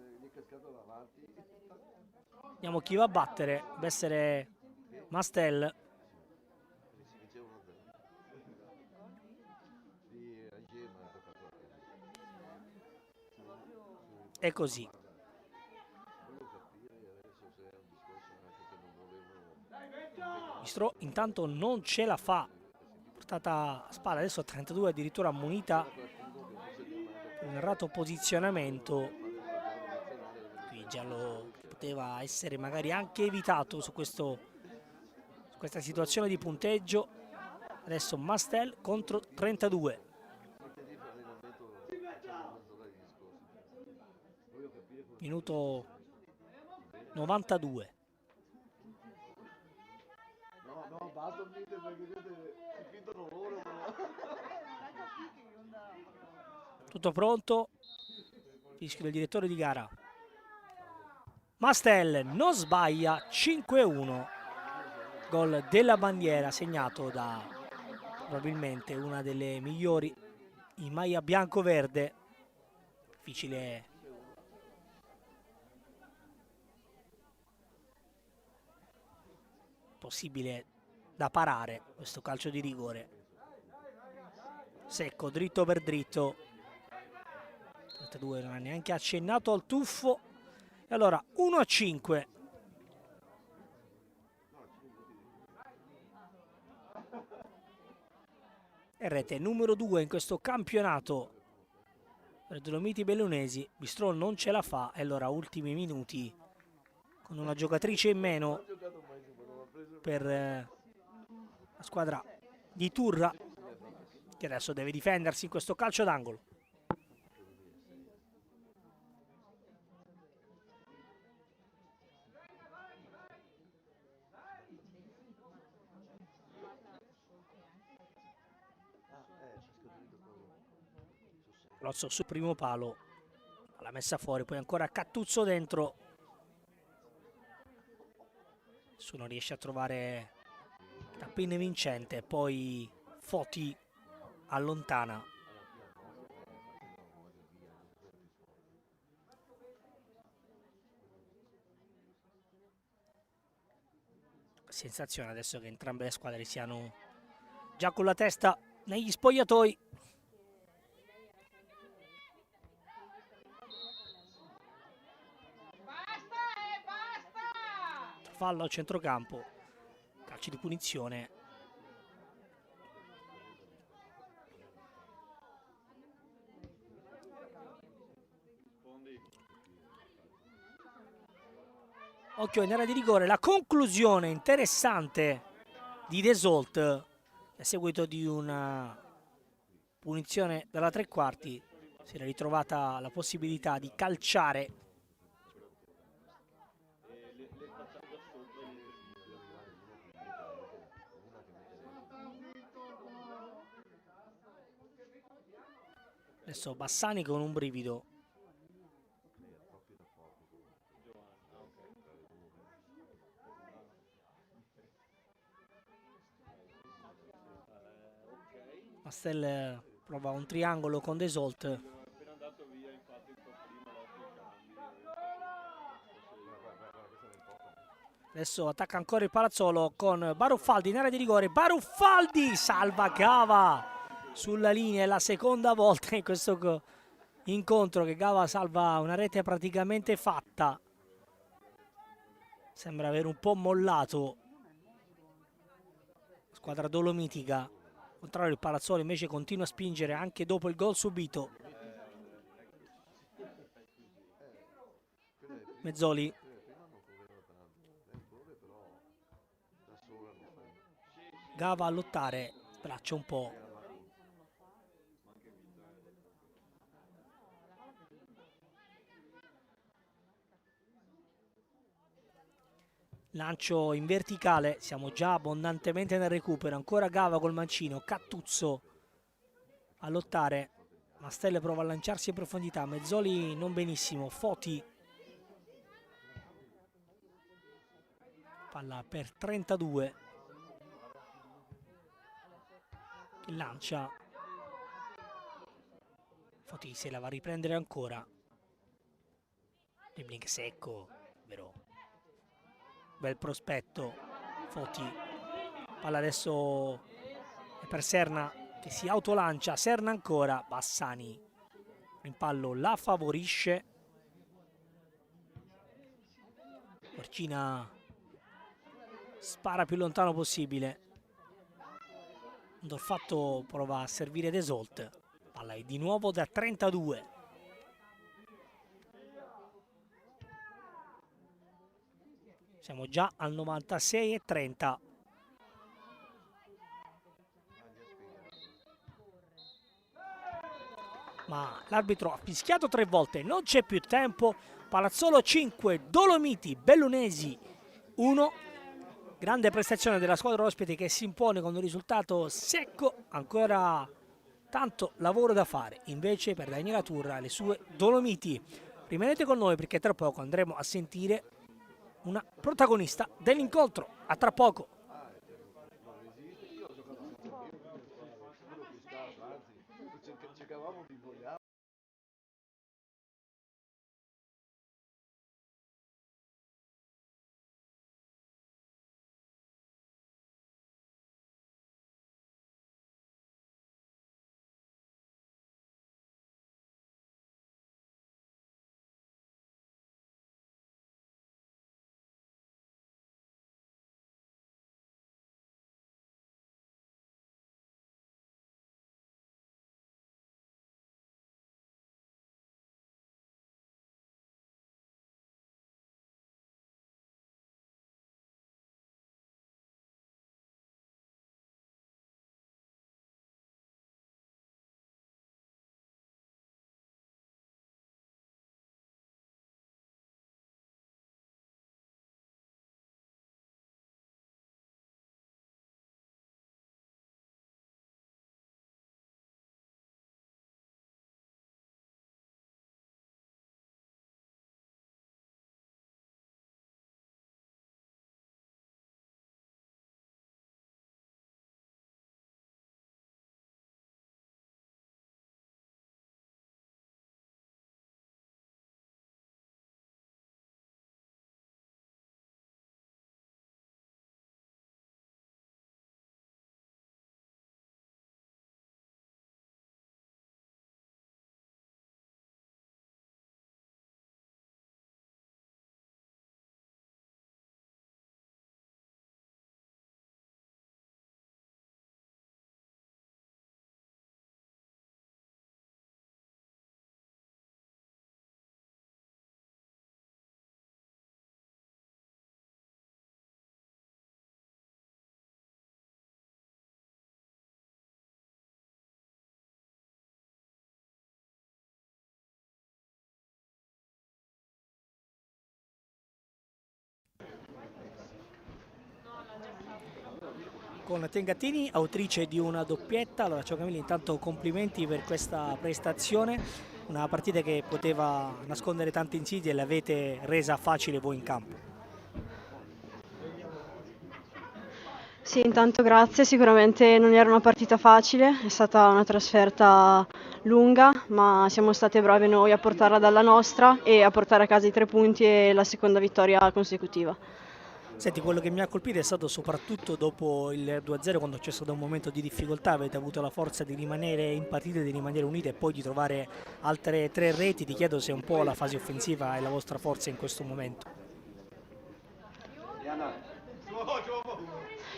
Vediamo chi va a battere, deve essere Mastel. E così. Bistrò intanto non ce la fa, portata a spalla, adesso a 32 addirittura ammonita per un errato posizionamento. Qui giallo che poteva essere magari anche evitato su questa situazione di punteggio. Adesso Mastel contro 32. Minuto 92. Tutto pronto. Fischio del direttore di gara. Mastel non sbaglia, 5-1. Gol della bandiera segnato da probabilmente una delle migliori in maglia bianco-verde. Difficile possibile da parare questo calcio di rigore. Secco, dritto per dritto. 32 non ha neanche accennato al tuffo. E allora 1-5. E rete numero 2 in questo campionato per i Dolomiti Bellunesi. Bistrò non ce la fa e allora ultimi minuti con una giocatrice in meno per la squadra di Turra, che adesso deve difendersi in questo calcio d'angolo. Lozzo sul primo palo, la messa fuori, poi ancora Cattuzzo dentro. Nessuno riesce a trovare tappine vincente, poi Foti allontana. Sensazione adesso che entrambe le squadre siano già con la testa negli spogliatoi. Fallo a centrocampo, calcio di punizione. Occhio in area di rigore, la conclusione interessante di Desault a seguito di una punizione dalla tre quarti. Si era ritrovata la possibilità di calciare. Adesso Bassani con un brivido. Mastel prova un triangolo con Desault. Adesso attacca ancora il Palazzolo con Baruffaldi in area di rigore. Baruffaldi salva Gava sulla linea, è la seconda volta in questo incontro che Gava salva una rete praticamente fatta. Sembra aver un po' mollato la squadra dolomitica. Al contrario, il Palazzolo invece continua a spingere anche dopo il gol subito. Mezzoli. Gava a lottare, braccia un po'. Lancio in verticale, siamo già abbondantemente nel recupero, ancora Gava col mancino, Cattuzzo a lottare, Mastelle prova a lanciarsi in profondità, Mezzoli non benissimo, Foti, palla per 32, che lancia, Foti se la va a riprendere ancora, dribbling secco, vero? Bel prospetto, Foti, palla adesso è per Serna che si autolancia, Serna ancora, Bassani, rimpallo la favorisce, Porcina spara più lontano possibile, Dorfatto prova a servire Desault, palla è di nuovo da 32. Siamo già al 96,30. Ma l'arbitro ha fischiato 3 volte, non c'è più tempo. Palazzolo 5, Dolomiti Bellunesi 1. Grande prestazione della squadra ospite che si impone con un risultato secco. Ancora tanto lavoro da fare invece per Daniela Turra e le sue Dolomiti. Rimanete con noi perché tra poco andremo a sentire una protagonista dell'incontro. A tra poco. Con Tengatini, autrice di una doppietta. Allora, ciao Camilla, intanto complimenti per questa prestazione, una partita che poteva nascondere tante insidie e l'avete resa facile voi in campo. Sì, intanto grazie, sicuramente non era una partita facile, è stata una trasferta lunga, ma siamo state brave noi a portarla dalla nostra e a portare a casa i 3 punti e la seconda vittoria consecutiva. Senti, quello che mi ha colpito è stato soprattutto dopo il 2-0, quando c'è stato un momento di difficoltà, avete avuto la forza di rimanere in partita, di rimanere unite e poi di trovare altre 3 reti. Ti chiedo se un po' la fase offensiva è la vostra forza in questo momento.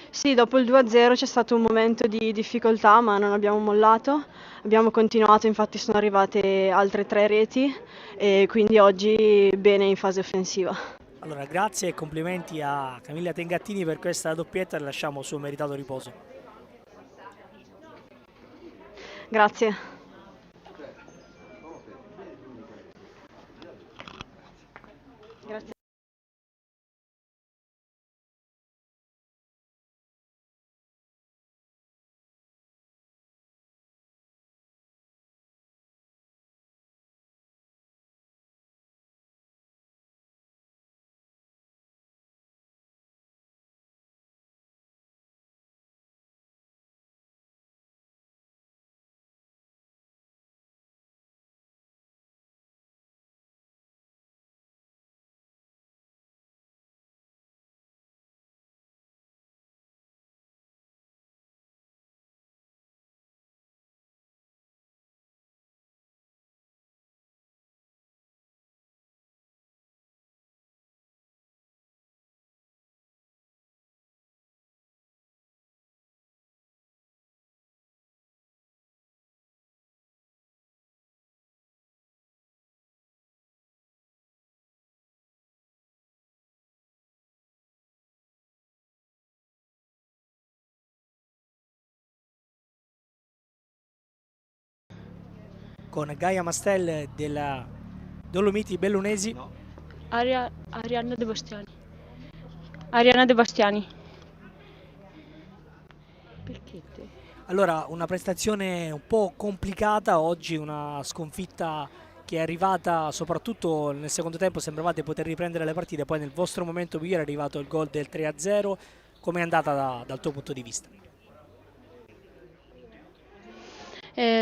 Sì, dopo il 2-0 c'è stato un momento di difficoltà, ma non abbiamo mollato, abbiamo continuato, infatti sono arrivate altre 3 reti e quindi oggi bene in fase offensiva. Allora, grazie e complimenti a Camilla Tengattini per questa doppietta e lasciamo il suo meritato riposo. Grazie. Grazie. con Gaia Mastel della Dolomiti Bellunesi. Arianna De Bastiani. Arianna De Bastiani. Perché te? Allora, una prestazione un po' complicata oggi, una sconfitta che è arrivata soprattutto nel secondo tempo, sembravate poter riprendere le partite, poi nel vostro momento migliore è arrivato il gol del 3-0. Com'è andata dal tuo punto di vista?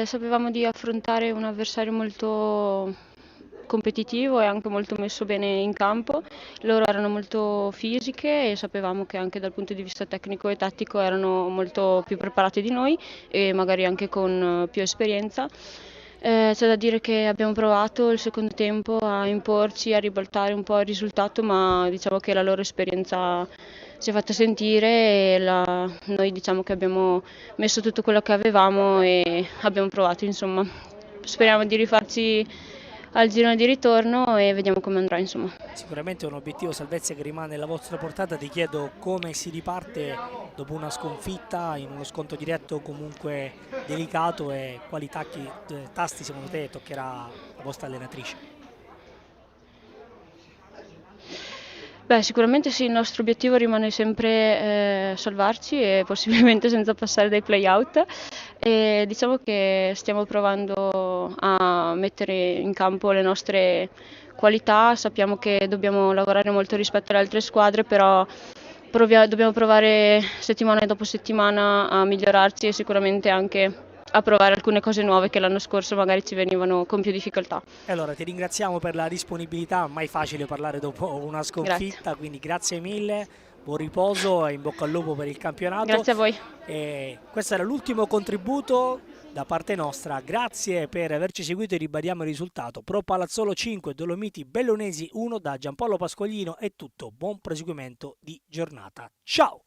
Sapevamo di affrontare un avversario molto competitivo e anche molto messo bene in campo. Loro erano molto fisiche e sapevamo che anche dal punto di vista tecnico e tattico erano molto più preparati di noi e magari anche con più esperienza. C'è da dire che abbiamo provato il secondo tempo a imporci, a ribaltare un po' il risultato, ma diciamo che la loro esperienza si è fatta sentire e noi diciamo che abbiamo messo tutto quello che avevamo e abbiamo provato, insomma. Speriamo di rifarci al girone di ritorno e vediamo come andrà, insomma. Sicuramente è un obiettivo salvezza che rimane alla vostra portata. Ti chiedo come si riparte dopo una sconfitta in uno scontro diretto comunque delicato e quali tasti secondo te toccherà la vostra allenatrice? Beh, sicuramente sì, il nostro obiettivo rimane sempre salvarci e possibilmente senza passare dai play-out. E diciamo che stiamo provando a mettere in campo le nostre qualità, sappiamo che dobbiamo lavorare molto rispetto alle altre squadre, però dobbiamo provare settimana dopo settimana a migliorarci e sicuramente anche a provare alcune cose nuove che l'anno scorso magari ci venivano con più difficoltà. E allora ti ringraziamo per la disponibilità, mai facile parlare dopo una sconfitta, Grazie. quindi grazie mille, buon riposo e in bocca al lupo per il campionato. Grazie a voi. E questo era l'ultimo contributo da parte nostra, grazie per averci seguito e ribadiamo il risultato. Pro Palazzolo 5, Dolomiti Bellunesi 1 da Giampaolo Pasqualino. È tutto, buon proseguimento di giornata, ciao!